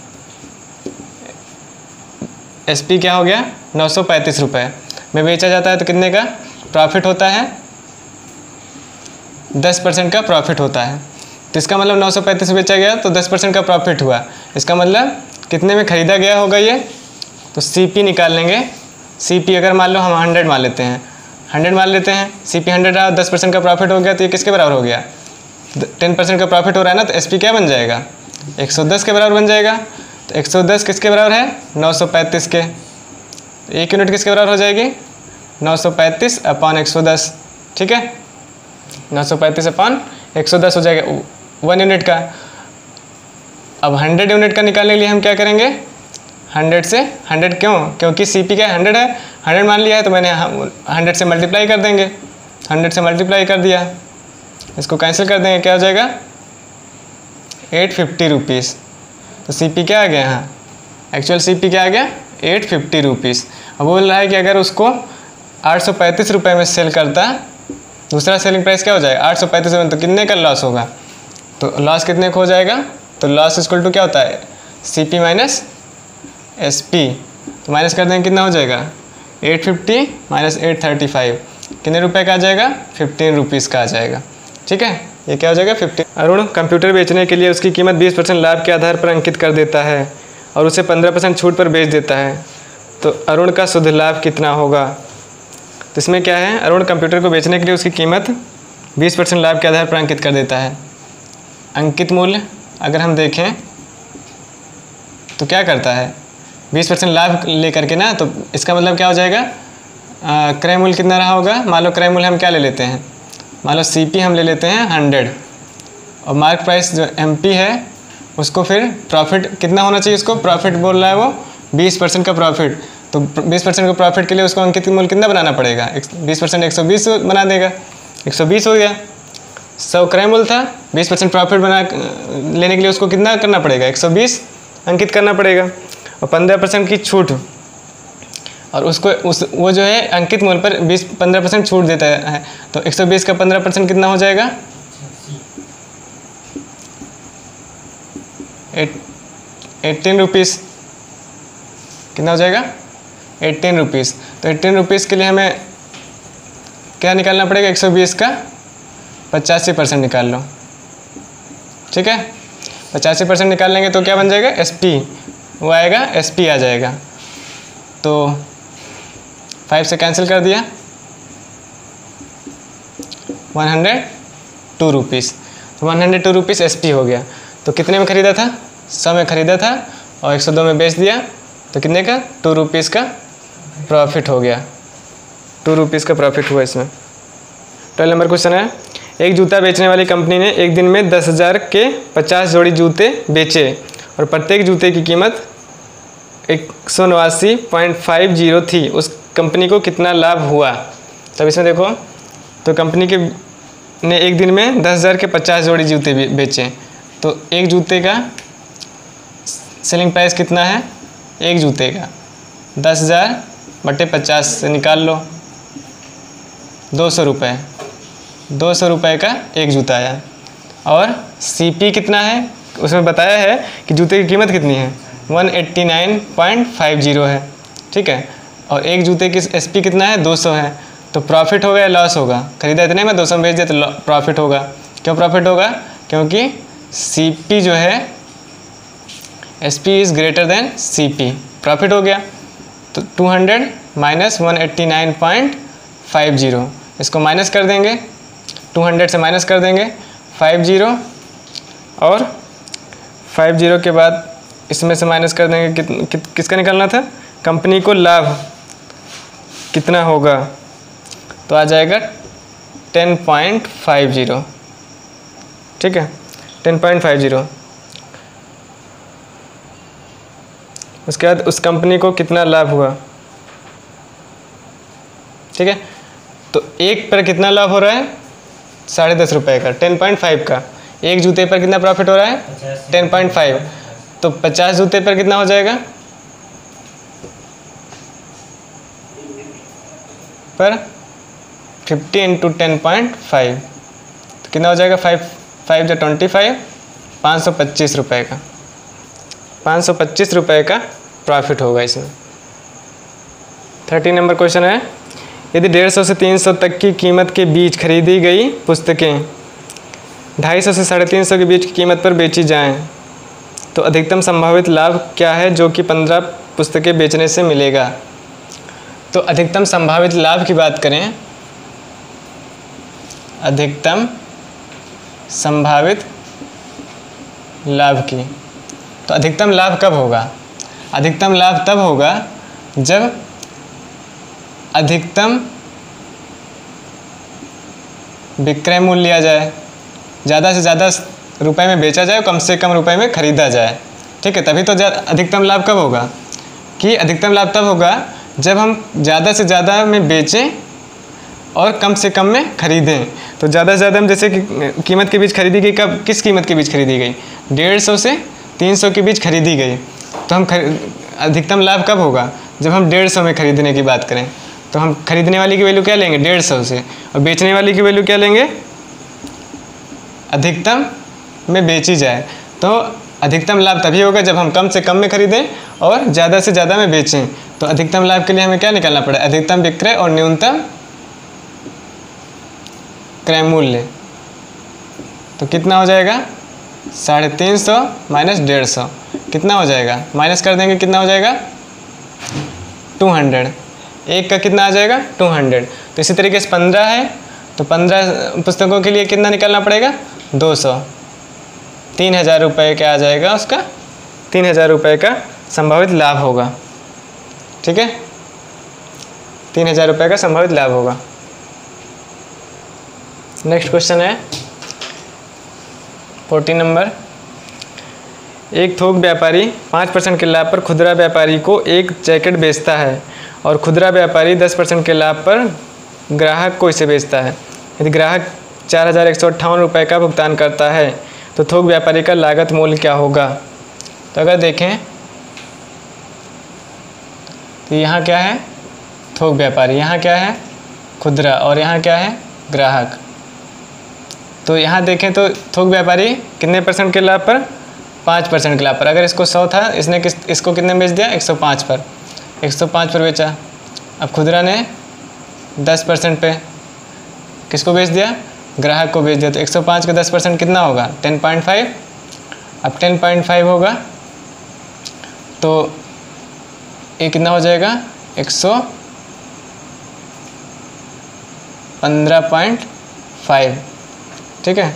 SP क्या हो गया 935 रुपये में बेचा जाता है तो कितने का प्रॉफिट होता है 10% का प्रॉफिट होता है। तो इसका मतलब 935 में बेचा गया तो 10% का प्रॉफिट हुआ। इसका मतलब कितने में ख़रीदा गया होगा ये, तो CP निकाल लेंगे। CP अगर मान लो हम 100 मान लेते हैं, 100 मान लेते हैं, CP 100 रहा, 10% का प्रॉफिट हो गया तो ये किसके बराबर हो गया 10% का प्रॉफिट हो रहा है ना, तो SP क्या बन जाएगा 110 के बराबर बन जाएगा। तो 110 किसके बराबर है 935 के, एक यूनिट किसके बराबर हो जाएगी 935/110। ठीक है, 935/110 हो जाएगा 1 यूनिट का। अब 100 यूनिट का निकालने के लिए हम क्या करेंगे 100 से 100 क्योंकि CP क्या 100 है, 100 मान लिया है तो मैंने 100 से मल्टीप्लाई कर देंगे। 100 से मल्टीप्लाई कर दिया, इसको कैंसिल कर देंगे, क्या हो जाएगा 850 रुपीज़। तो CP क्या आ गया यहाँ, एक्चुअल CP क्या आ गया 850 रुपीज़। अब बोल रहा है कि अगर उसको 835 रुपये में सेल करता, दूसरा सेलिंग प्राइस क्या हो जाएगा 835 रुपये, तो कितने का लॉस होगा, तो लॉस कितने का हो जाएगा, तो लॉस इक्वल टू क्या होता है CP माइनस SP, तो माइनस कर देंगे कितना हो जाएगा 850 माइनस 835, कितने रुपए का आ जाएगा 15 रुपीज़ का आ जाएगा। ठीक है, ये क्या हो जाएगा 15। अरुण कंप्यूटर बेचने के लिए उसकी कीमत 20% लाभ के आधार पर अंकित कर देता है और उसे 15% छूट पर बेच देता है, तो अरुण का शुद्ध लाभ कितना होगा। तो इसमें क्या है, अरुण कंप्यूटर को बेचने के लिए उसकी कीमत 20% लाभ के आधार पर अंकित कर देता है। अंकित मूल्य अगर हम देखें तो क्या करता है 20% लाभ लेकर के ना, तो इसका मतलब क्या हो जाएगा क्रय मूल्य कितना रहा होगा, मान लो क्रय मूल्य हम क्या ले लेते हैं, मान लो CP हम ले लेते हैं 100 और मार्क प्राइस जो MP है उसको फिर प्रॉफिट कितना होना चाहिए, उसको प्रॉफिट बोल रहा है वो 20% का प्रॉफिट, तो 20% का प्रॉफिट के लिए उसको अंकित मूल्य कितना बनाना पड़ेगा 20% 120 बना देगा, 120 हो गया। 100 क्रय मूल्य था, 20% प्रॉफिट बना लेने के लिए उसको कितना करना पड़ेगा 120 अंकित करना पड़ेगा, और 15% की छूट, और उसको वो जो है अंकित मूल्य पर 15% छूट देता है, तो 120 का 15% कितना हो जाएगा 18 रुपीज़, कितना हो जाएगा 18 रुपीज़। तो 18 रुपीज़ के लिए हमें क्या निकालना पड़ेगा 120 का 85% निकाल लो। ठीक है, 85% निकाल लेंगे तो क्या बन जाएगा SP, वो आएगा SP आ जाएगा, तो 5 से कैंसिल कर दिया 102 रुपीज़, तो 102 रुपीज़ SP हो गया। तो कितने में ख़रीदा था 100 में ख़रीदा था और 102 में बेच दिया, तो कितने का 2 रुपीज़ का प्रॉफिट हो गया, 2 रुपीज़ का प्रॉफिट हुआ इसमें। 12 नंबर क्वेश्चन है, एक जूता बेचने वाली कंपनी ने एक दिन में 10,000 के 50 जोड़ी जूते बेचे और प्रत्येक जूते की कीमत 189.50 थी, उस कंपनी को कितना लाभ हुआ। तब इसमें देखो, तो कंपनी के ने एक दिन में 10,000 के 50 जोड़ी जूते बेचे, तो एक जूते का सेलिंग प्राइस कितना है, एक जूते का 10,000 बटे 50 से निकाल लो 200 रुपये, 200 रुपये का एक जूता आया, और CP कितना है उसमें बताया है कि जूते की कीमत कितनी है 189.50 है। ठीक है, और एक जूते की SP कितना है 200 है, तो प्रॉफिट होगा या लॉस होगा, खरीदा इतने में 200 में बेच दिया तो प्रॉफिट होगा। क्यों प्रॉफिट होगा, क्योंकि CP जो है SP is greater than CP, profit हो गया। तो 200 माइनस 189.50, इसको माइनस कर देंगे, 200 से माइनस कर देंगे 50, और 50 के बाद इसमें से माइनस कर देंगे किसका निकालना था, कंपनी को लाभ कितना होगा, तो आ जाएगा 10.50। ठीक है, 10.50। उसके बाद उस कंपनी को कितना लाभ हुआ। ठीक है, तो एक पर कितना लाभ हो रहा है 10.5 रुपये का, 10.5 का, एक जूते पर कितना प्रॉफिट हो रहा है 10.5, तो 50 जूते पर कितना हो जाएगा पर 50 इंटू 10.5, तो कितना हो जाएगा 5 जो 25, 525 रुपये का, 525 रुपये का प्रॉफिट होगा इसमें। 13 नंबर क्वेश्चन है, यदि 150 से 300 तक की कीमत के बीच खरीदी गई पुस्तकें 250 से 350 के बीच की कीमत पर बेची जाएं, तो अधिकतम संभावित लाभ क्या है जो कि 15 पुस्तकें बेचने से मिलेगा। तो अधिकतम संभावित लाभ की बात करें, अधिकतम संभावित लाभ की, तो अधिकतम लाभ कब होगा, अधिकतम लाभ तब होगा जब अधिकतम विक्रय मूल्य लिया जाए, ज़्यादा से ज़्यादा रुपए में बेचा जाए, कम से कम रुपए में खरीदा जाए। ठीक है, तभी तो अधिकतम लाभ कब होगा, कि अधिकतम लाभ तब होगा जब हम ज़्यादा से ज़्यादा में बेचें और कम से कम में खरीदें। तो ज़्यादा से ज़्यादा हम जैसे कि कीमत के बीच खरीदी गई, कब किस कीमत के बीच खरीदी गई 150 से 300 के बीच खरीदी गई, तो हम अधिकतम लाभ कब होगा जब हम 150 में खरीदने की बात करें। तो हम खरीदने वाली की वैल्यू क्या लेंगे 150 से, और बेचने वाली की वैल्यू क्या लेंगे अधिकतम में बेची जाए। तो अधिकतम लाभ तभी होगा जब हम कम से कम में खरीदें और ज़्यादा से ज़्यादा में बेचें। तो अधिकतम लाभ के लिए हमें क्या निकालना पड़ा, अधिकतम विक्रय और न्यूनतम क्रय मूल्य। तो कितना हो जाएगा 350 माइनस 150 कितना हो जाएगा, माइनस कर देंगे कितना हो जाएगा 200, एक का कितना आ जाएगा 200। तो इसी तरीके से 15 है तो 15 पुस्तकों के लिए कितना निकालना पड़ेगा 200, 3000 रुपये क्या आ जाएगा उसका, 3000 रुपये का संभावित लाभ होगा। ठीक है, 3000 रुपये का संभावित लाभ होगा। नेक्स्ट क्वेश्चन है 14 नंबर। एक थोक व्यापारी 5% के लाभ पर खुदरा व्यापारी को एक जैकेट बेचता है और खुदरा व्यापारी 10% के लाभ पर ग्राहक को इसे बेचता है। यदि ग्राहक 4158 रुपये का भुगतान करता है तो थोक व्यापारी का लागत मूल्य क्या होगा। तो अगर देखें तो यहाँ क्या है थोक व्यापारी, यहाँ क्या है खुदरा और यहाँ क्या है ग्राहक। तो यहाँ देखें तो थोक व्यापारी कितने % के लाभ पर 5% के लाभ पर, अगर इसको 100 था इसने इसको कितने बेच दिया 105 पर, 105 पर बेचा। अब खुदरा ने 10% पे किसको बेच दिया ग्राहक को बेच दिया। तो 105 का 10% कितना होगा 10.5। अब 10.5 होगा तो ये कितना हो जाएगा 115.5। ठीक है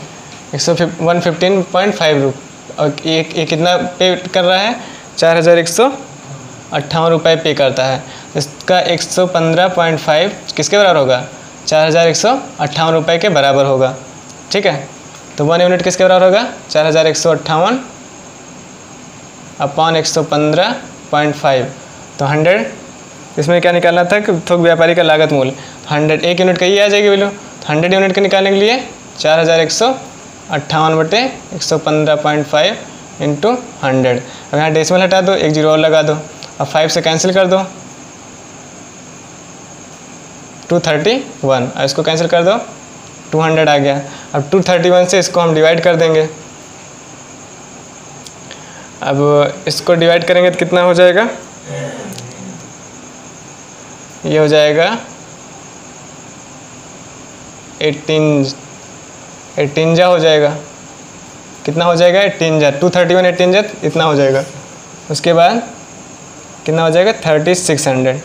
115.5 और ये कितना पे कर रहा है 4158 रुपये पे करता है। इसका 115.5 किसके बराबर होगा 4158 रुपये के बराबर होगा। ठीक है, तो 1 यूनिट किसके बराबर होगा 4158 अपॉन 115.5। तो 100 इसमें क्या निकालना था कि थोक व्यापारी का लागत मूल्य 100, 1 यूनिट का ही आ जाएगी वैल्यू। तो 100 यूनिट के निकालने के लिए 4158 बटे 115.5 इंटू 100। अब यहाँ डेसिमल हटा दो, एक जीरो और लगा दो, अब 5 से कैंसिल कर दो 231, अब इसको कैंसिल कर दो 200 आ गया। अब 231 से इसको हम डिवाइड कर देंगे। अब इसको डिवाइड करेंगे तो कितना हो जाएगा, ये हो जाएगा 18 जा हो जाएगा। कितना हो जाएगा 18 जा, 231 18 जा इतना हो जाएगा। उसके बाद कितना हो जाएगा 3600।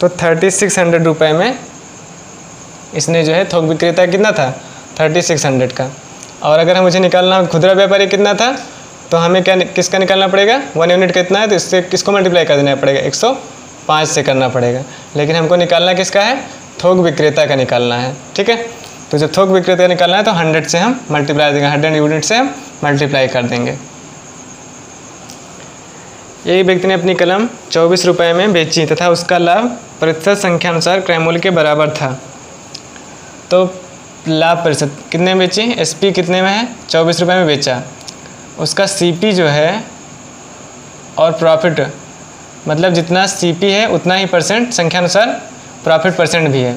तो 3600 रुपये में इसने जो है थोक विक्रेता कितना था 3600 का। और अगर हम मुझे निकालना खुदरा व्यापारी कितना था तो हमें क्या किसका निकालना पड़ेगा 1 यूनिट कितना है तो इससे किसको मल्टीप्लाई कर देना पड़ेगा 105 से करना पड़ेगा। लेकिन हमको निकालना किसका है थोक विक्रेता का निकालना है। ठीक है, तो जब थोक विक्रेता का निकालना है तो 100 से हम मल्टीप्लाई देंगे, 100 यूनिट से हम मल्टीप्लाई कर देंगे। एक व्यक्ति ने अपनी कलम 24 रुपये में बेची तथा उसका लाभ प्रतिशत संख्या अनुसार क्रय मूल्य के बराबर था। तो लाभ प्रतिशत कितने में बेची, एसपी कितने में है 24 रुपये में बेचा, उसका सीपी जो है और प्रॉफिट मतलब जितना सीपी है उतना ही परसेंट संख्या अनुसार प्रॉफिट परसेंट भी है।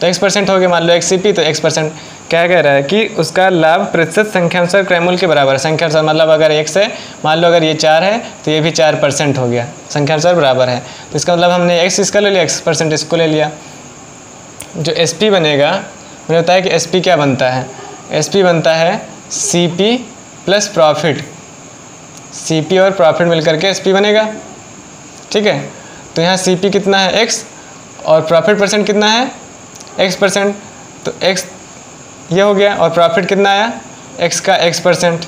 तो x% हो गया, मान लो x CP तो x%। क्या कह रहा है कि उसका लाभ प्रतिशत संख्या अनुसार क्रय मूल्य के बराबर है। संख्या अनुसार मतलब अगर x है, मान लो अगर ये 4 है तो ये भी 4% हो गया, संख्या अनुसार बराबर है। तो इसका मतलब हमने x इसका ले लिया, x% इसको ले लिया। जो SP बनेगा मुझे बताया कि SP क्या बनता है, SP बनता है CP प्लस प्रॉफिट, CP और प्रॉफिट मिलकर के SP बनेगा। ठीक है, तो यहाँ CP कितना है x और प्रॉफिट परसेंट कितना है x%। तो x ये हो गया और प्रॉफिट कितना आया x का x%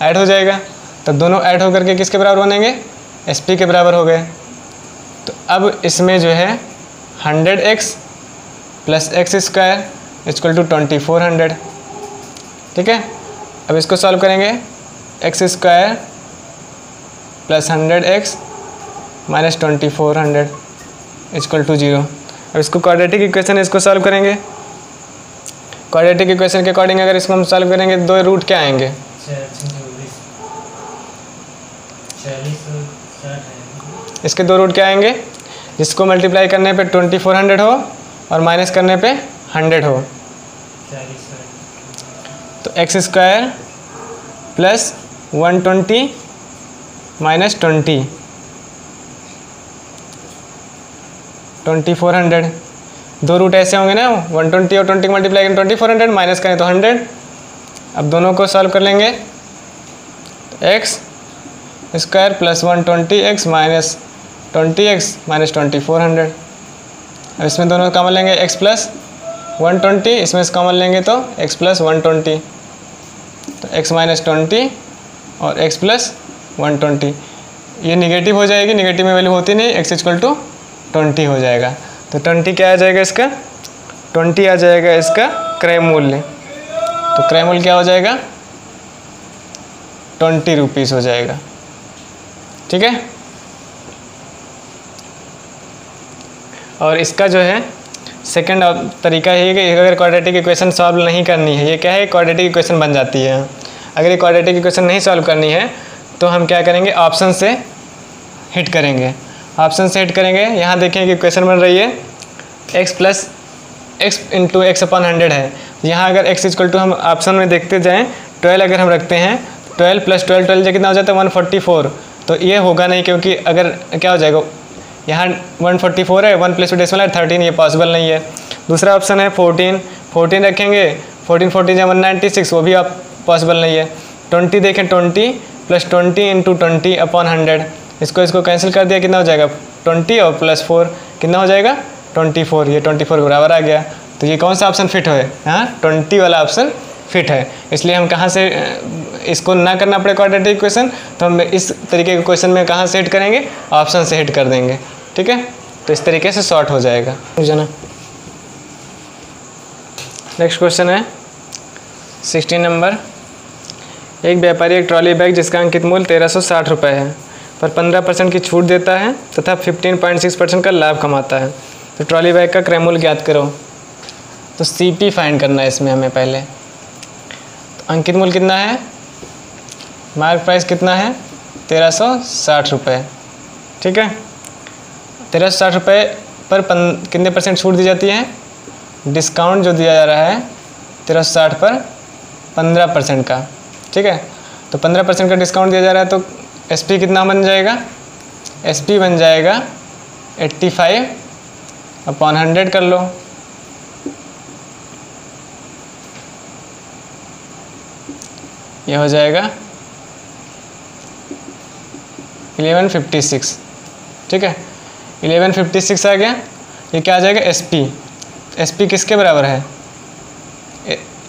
ऐड हो जाएगा। तो दोनों ऐड होकर के किसके बराबर बनेंगे SP के बराबर हो गए। तो अब इसमें जो है 100x plus x² equal to 2400। ठीक है, अब इसको सॉल्व करेंगे x² plus 100x minus 2400 equal to 0। अब इसको क्वाड्रेटिक इक्वेशन इसको सॉल्व करेंगे। क्वाड्रेटिक इक्वेशन के अकॉर्डिंग अगर इसको हम सॉल्व करेंगे दो रूट क्या आएंगे 40 इसके दो रूट क्या आएंगे, जिसको मल्टीप्लाई करने पे 2400 हो और माइनस करने पे 100 हो। तो एक्स स्क्वायर प्लस 120 माइनस 20 2400। दो रूट ऐसे होंगे ना, 120 और 20 मल्टीप्लाई करें 2400, माइनस करें तो 100। अब दोनों को सॉल्व कर लेंगे। X square plus 120x minus 20x minus 2400। अब इसमें दोनों कॉमन लेंगे, x प्लस 120, इसमें से कॉमन लेंगे तो x प्लस 120, तो x माइनस 20 और x प्लस 120। ये निगेटिव हो जाएगी, निगेटिव में वैल्यू होती नहीं, x इक्वल टू 20 हो जाएगा। तो 20 क्या आ जाएगा इसका? 20 आ जाएगा इसका क्रय मूल्य। तो क्रय मूल्य क्या हो जाएगा? 20 रुपीज़ हो जाएगा। ठीक है। और इसका जो है सेकंड तरीका ये है कि अगर क्वाड्रेटिक इक्वेशन सॉल्व नहीं करनी है, ये क्या है, क्वाड्रेटिक इक्वेशन बन जाती है। अगर ये क्वाड्रेटिक इक्वेशन नहीं सॉल्व करनी है तो हम क्या करेंगे, ऑप्शन से हिट करेंगे। ऑप्शन से हिट करेंगे, यहाँ देखें कि इक्वेशन बन रही है x plus x into x upon 100 है। यहाँ अगर x इक्वल टू हम ऑप्शन में देखते जाएँ 12 अगर हम रखते हैं, 12 प्लस 12 12 कितना हो जाता है 144। तो ये होगा नहीं, क्योंकि अगर क्या हो जाएगा, यहाँ 144 है, 1 प्लस 2 डेसिमल है 13, ये पॉसिबल नहीं है। दूसरा ऑप्शन है 14 रखेंगे, 14 या 196, वो भी आप पॉसिबल नहीं है। 20 देखें, 20 प्लस 20 इंटू 20 अपॉन 100, इसको कैंसिल कर दिया, कितना हो जाएगा 20 और प्लस 4 कितना हो जाएगा 24, ये 24 के बराबर आ गया। तो ये कौन सा ऑप्शन फिट है? हाँ, 20 वाला ऑप्शन फिट है। इसलिए हम कहाँ से इसको ना करना पड़े क्वाड्रेटिक इक्वेशन, तो हम इस तरीके के क्वेश्चन में कहाँ से हिट करेंगे, ऑप्शन से हिट कर देंगे। ठीक है, तो इस तरीके से शॉर्ट हो जाएगा। ना नेक्स्ट क्वेश्चन है 16 नंबर। एक व्यापारी एक ट्रॉली बैग जिसका अंकित मूल्य 1360 रुपये है पर 15% की छूट देता है तथा 15.6% का लाभ कमाता है। तो ट्रॉली बैग का क्रय मूल्य ज्ञात करो। तो CP फाइंड करना है इसमें हमें पहले। तो अंकित मूल्य कितना है, मार्क प्राइस कितना है 1360 रुपये। ठीक है, 1360 रुपये पर कितने परसेंट छूट दी जाती है? डिस्काउंट जो दिया जा रहा है 1360 पर 15% का। ठीक है, तो 15% का डिस्काउंट दिया जा रहा है, तो SP कितना बन जाएगा? SP बन जाएगा 85 अपॉन 100 कर लो। ये हो जाएगा 1156। ठीक है, 1156 आ गया। ये क्या आ जाएगा? SP किसके बराबर है?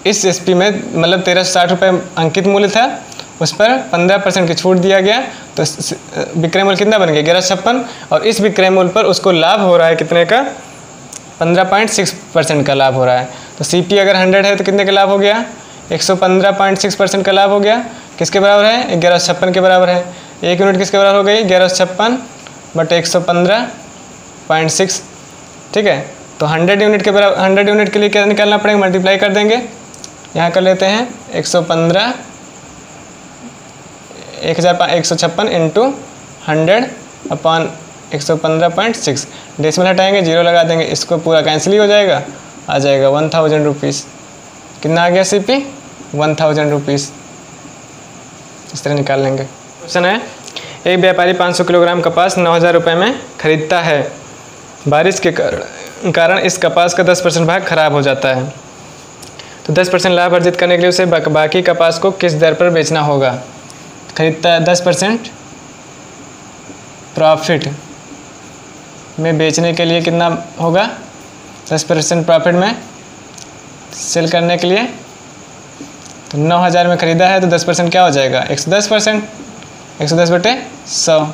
इस SP में मतलब 1360 रुपये अंकित मूल्य था, उस पर 15% की छूट दिया गया, तो विक्रय मूल्य कितना बन गया 1156। और इस विक्रय मूल्य पर उसको लाभ हो रहा है कितने का? 15.6% का लाभ हो रहा है। तो CP अगर 100 है तो कितने का लाभ हो गया? 115.6% का लाभ हो गया। किसके बराबर है? 1156 के बराबर है। एक यूनिट किसके बराबर हो गई? 1156 बट 115.6। ठीक है, तो 100 यूनिट के बराबर, 100 यूनिट के लिए क्या निकालना पड़ेगा? मल्टीप्लाई कर देंगे। यहाँ कर लेते हैं 1156 इंटू 100 अपॉन 115.6। डेसिमल हटाएंगे, 0 लगा देंगे, इसको पूरा कैंसिल ही हो जाएगा, आ जाएगा 1000 रुपीज़। कितना आ गया CP? 1000 रुपीज़। इस तरह निकाल लेंगे। क्वेश्चन है, एक व्यापारी 500 किलोग्राम कपास 9000 रुपये में खरीदता है। बारिश के कारण इस कपास का 10% भाग खराब हो जाता है। तो 10% लाभ अर्जित करने के लिए उसे बाकी कपास को किस दर पर बेचना होगा? खरीदता है 10% प्रॉफिट में बेचने के लिए कितना होगा? 10% प्रॉफिट में सेल करने के लिए। तो 9000 में ख़रीदा है तो 10% क्या हो जाएगा? 110%। 110 बटे 100,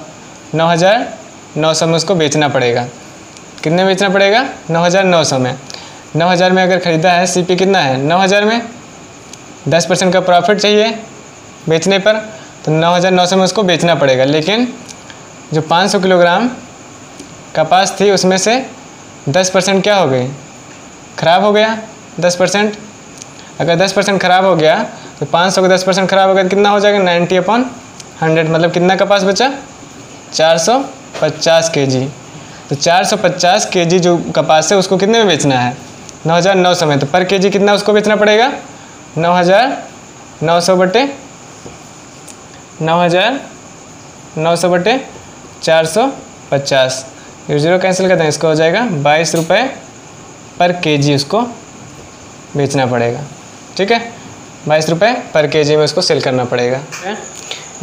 9900 में उसको बेचना पड़ेगा। कितने बेचना पड़ेगा? 9900 में। 9000 में अगर ख़रीदा है, CP कितना है 9000 में, 10% का प्रॉफिट चाहिए बेचने पर, तो 9900 में उसको बेचना पड़ेगा। लेकिन जो 500 किलोग्राम कपास थी उसमें से 10% क्या हो गई? ख़राब हो गया 10%। अगर 10% ख़राब हो गया तो 500 का 10% ख़राब हो गया तो कितना हो जाएगा? 90/100। मतलब कितना कपास बचा? 450 kg। तो 450 kg जो कपास है उसको कितने में बेचना है? 9,900 में। तो पर केजी कितना उसको बेचना पड़ेगा? 9,900 बटे 450। 0 कैंसिल कर दें, इसको हो जाएगा 22 रुपये पर केजी उसको बेचना पड़ेगा। ठीक है, 22 रुपये पर केजी में उसको सेल करना पड़ेगा।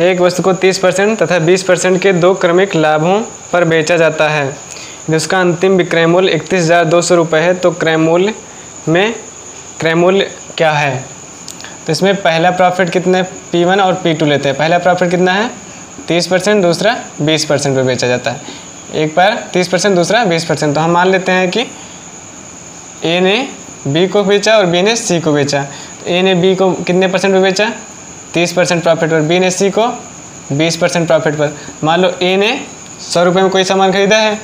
एक वस्तु को 30% तथा 20% के दो क्रमिक लाभों पर बेचा जाता है। यदि उसका अंतिम विक्रय मूल्य 31,200 रुपये है तो क्रय मूल्य क्या है? तो इसमें पहला प्रॉफिट कितने P1 और P2 लेते हैं। पहला प्रॉफिट कितना है? 30%, दूसरा 20% पे बेचा जाता है। एक बार 30%, दूसरा 20%। तो हम मान लेते हैं कि A ने B को बेचा और B ने C को बेचा। तो A ने B को कितने परसेंट पे बेचा? 30% प्रॉफिट पर। B ने C को 20% प्रॉफिट पर। मान लो A ने 100 रुपये में कोई सामान खरीदा है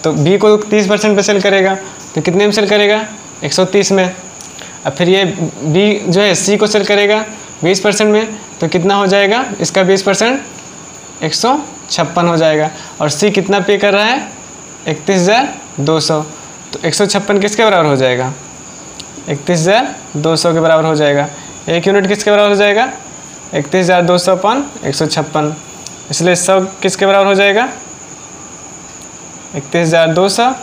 तो B को 30% पे सेल करेगा, तो कितने में सेल करेगा? 130 में। अब फिर ये B जो है C को सेल करेगा 20% में, तो कितना हो जाएगा इसका 20%? 156 हो जाएगा। और C कितना पे कर रहा है? 31,200। तो 156 किसके बराबर हो जाएगा? 31,200 के बराबर हो जाएगा। एक यूनिट किसके बराबर हो जाएगा? 31,200 अपन 156। इसलिए 100 किसके बराबर हो जाएगा? 31,200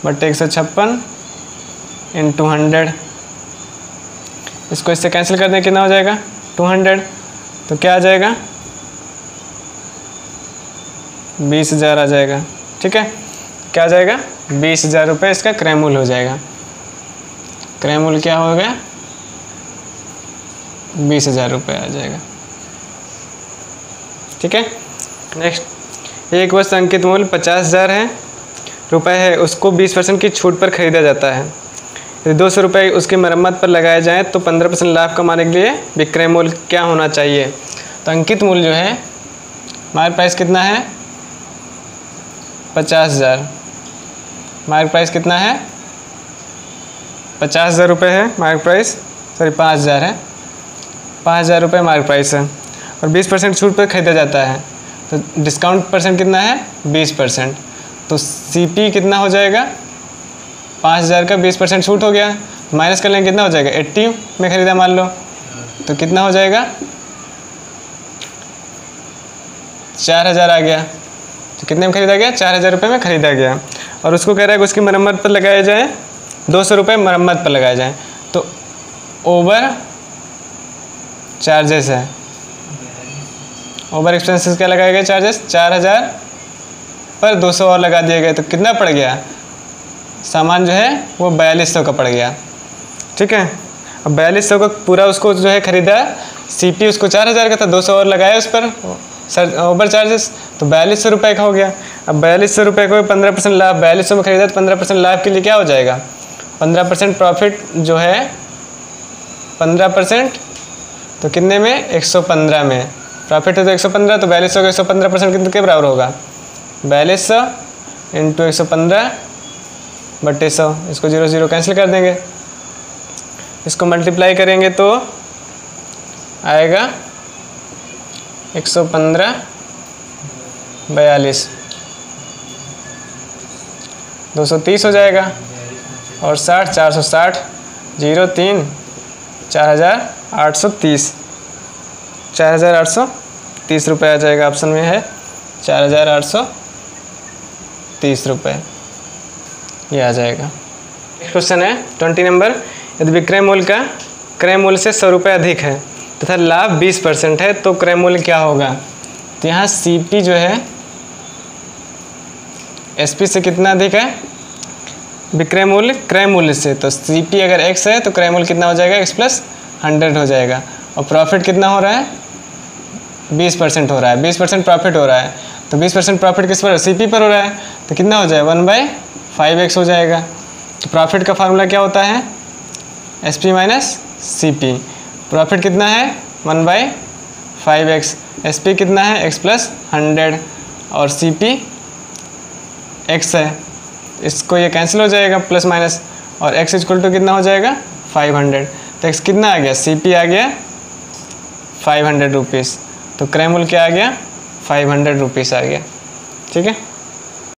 बटे 156 इंटू 100। इसको इससे कैंसिल कर दें, कितना हो जाएगा? 200। तो क्या आ जाएगा? 20,000 आ जाएगा। ठीक है, क्या आ जाएगा? 20,000 रुपये इसका क्रय मूल्य हो जाएगा। क्रय मूल्य क्या हो गया? 20,000 रुपये आ जाएगा। ठीक है, नेक्स्ट, एक वस्तु अंकित मूल्य 50,000 रुपये है, उसको 20% की छूट पर खरीदा जाता है। यदि 200 रुपये उसकी मरम्मत पर लगाए जाएँ तो 15% लाभ कमाने के लिए विक्रय मूल्य क्या होना चाहिए? तो अंकित मूल्य जो है मार्केट प्राइस कितना है? 50,000। मार्केट प्राइस कितना है? 50,000 रुपये है मार्केट प्राइस, सॉरी 5,000 है। 5,000 रुपये मार्केट प्राइस है और 20% छूट पर खरीदा जाता है। तो डिस्काउंट परसेंट कितना है? 20%। तो CP कितना हो जाएगा? 5,000 का 20% छूट हो गया, माइनस कर लेंगे, कितना हो जाएगा? 80 में खरीदा मान लो, तो कितना हो जाएगा? 4,000 आ गया। तो कितने में खरीदा गया? 4,000 रुपये में खरीदा गया। और उसको कह रहा है कि उसकी मरम्मत पर लगाया जाए 200 रुपये मरम्मत पर लगाया जाए। तो ओवर चार्जेस है, ओवर एक्सपेंसेस क्या लगाए गए? चार्जेस 4,000 पर 200 और लगा दिए गए। तो कितना पड़ गया? सामान जो है वो 4,200 का पड़ गया। ठीक है, अब 4,200 का पूरा उसको जो है खरीदा, CP उसको 4,000 का था, 200 और लगाया उस पर सर ओवर चार्जेस, तो 4,200 रुपये का हो गया। अब 4,200 रुपये को 15% लाभ, 4,200 में खरीदा तो 15% लाभ के लिए क्या हो जाएगा? 15% प्रॉफिट जो है 15%, तो कितने में? 115 में प्रॉफिट है, तो 115। तो 4,200 का 115% कितने के बराबर होगा? 4,200 इंटू 115 बटे 100। इसको 0 0 कैंसिल कर देंगे, इसको मल्टीप्लाई करेंगे तो आएगा 115 42 230 हो जाएगा। और 60 460 0 3 4,830 4,830 रुपये आ जाएगा। ऑप्शन में है 4,830 रुपये, ये आ जाएगा। नेक्स्ट क्वेश्चन है 20 नंबर। यदि विक्रय मूल्य का क्रय मूल्य से 100 रुपये अधिक है तथा लाभ 20% है तो क्रय मूल्य क्या होगा? तो यहाँ CP जो है SP से कितना अधिक है? विक्रय मूल्य क्रय मूल्य से। तो CP अगर X है तो क्रय मूल्य कितना हो जाएगा? X + 100 हो जाएगा। और प्रॉफिट कितना हो रहा है? 20% हो रहा है, 20% प्रॉफिट हो रहा है। तो 20% प्रॉफिट किस पर? CP पर हो रहा है, तो कितना हो जाएगा? 1/5x हो जाएगा। तो प्रॉफिट का फार्मूला क्या होता है? SP - CP। प्रॉफिट कितना है? 1/5x। SP कितना है? X + 100 और CP X है, इसको ये कैंसिल हो जाएगा प्लस माइनस, और x = कितना हो जाएगा? 500। तो x कितना आ गया? CP आ गया 500 रुपीज़। तो क्रय मूल्य क्या आ गया? 500 रुपीज़ आ गया। ठीक है।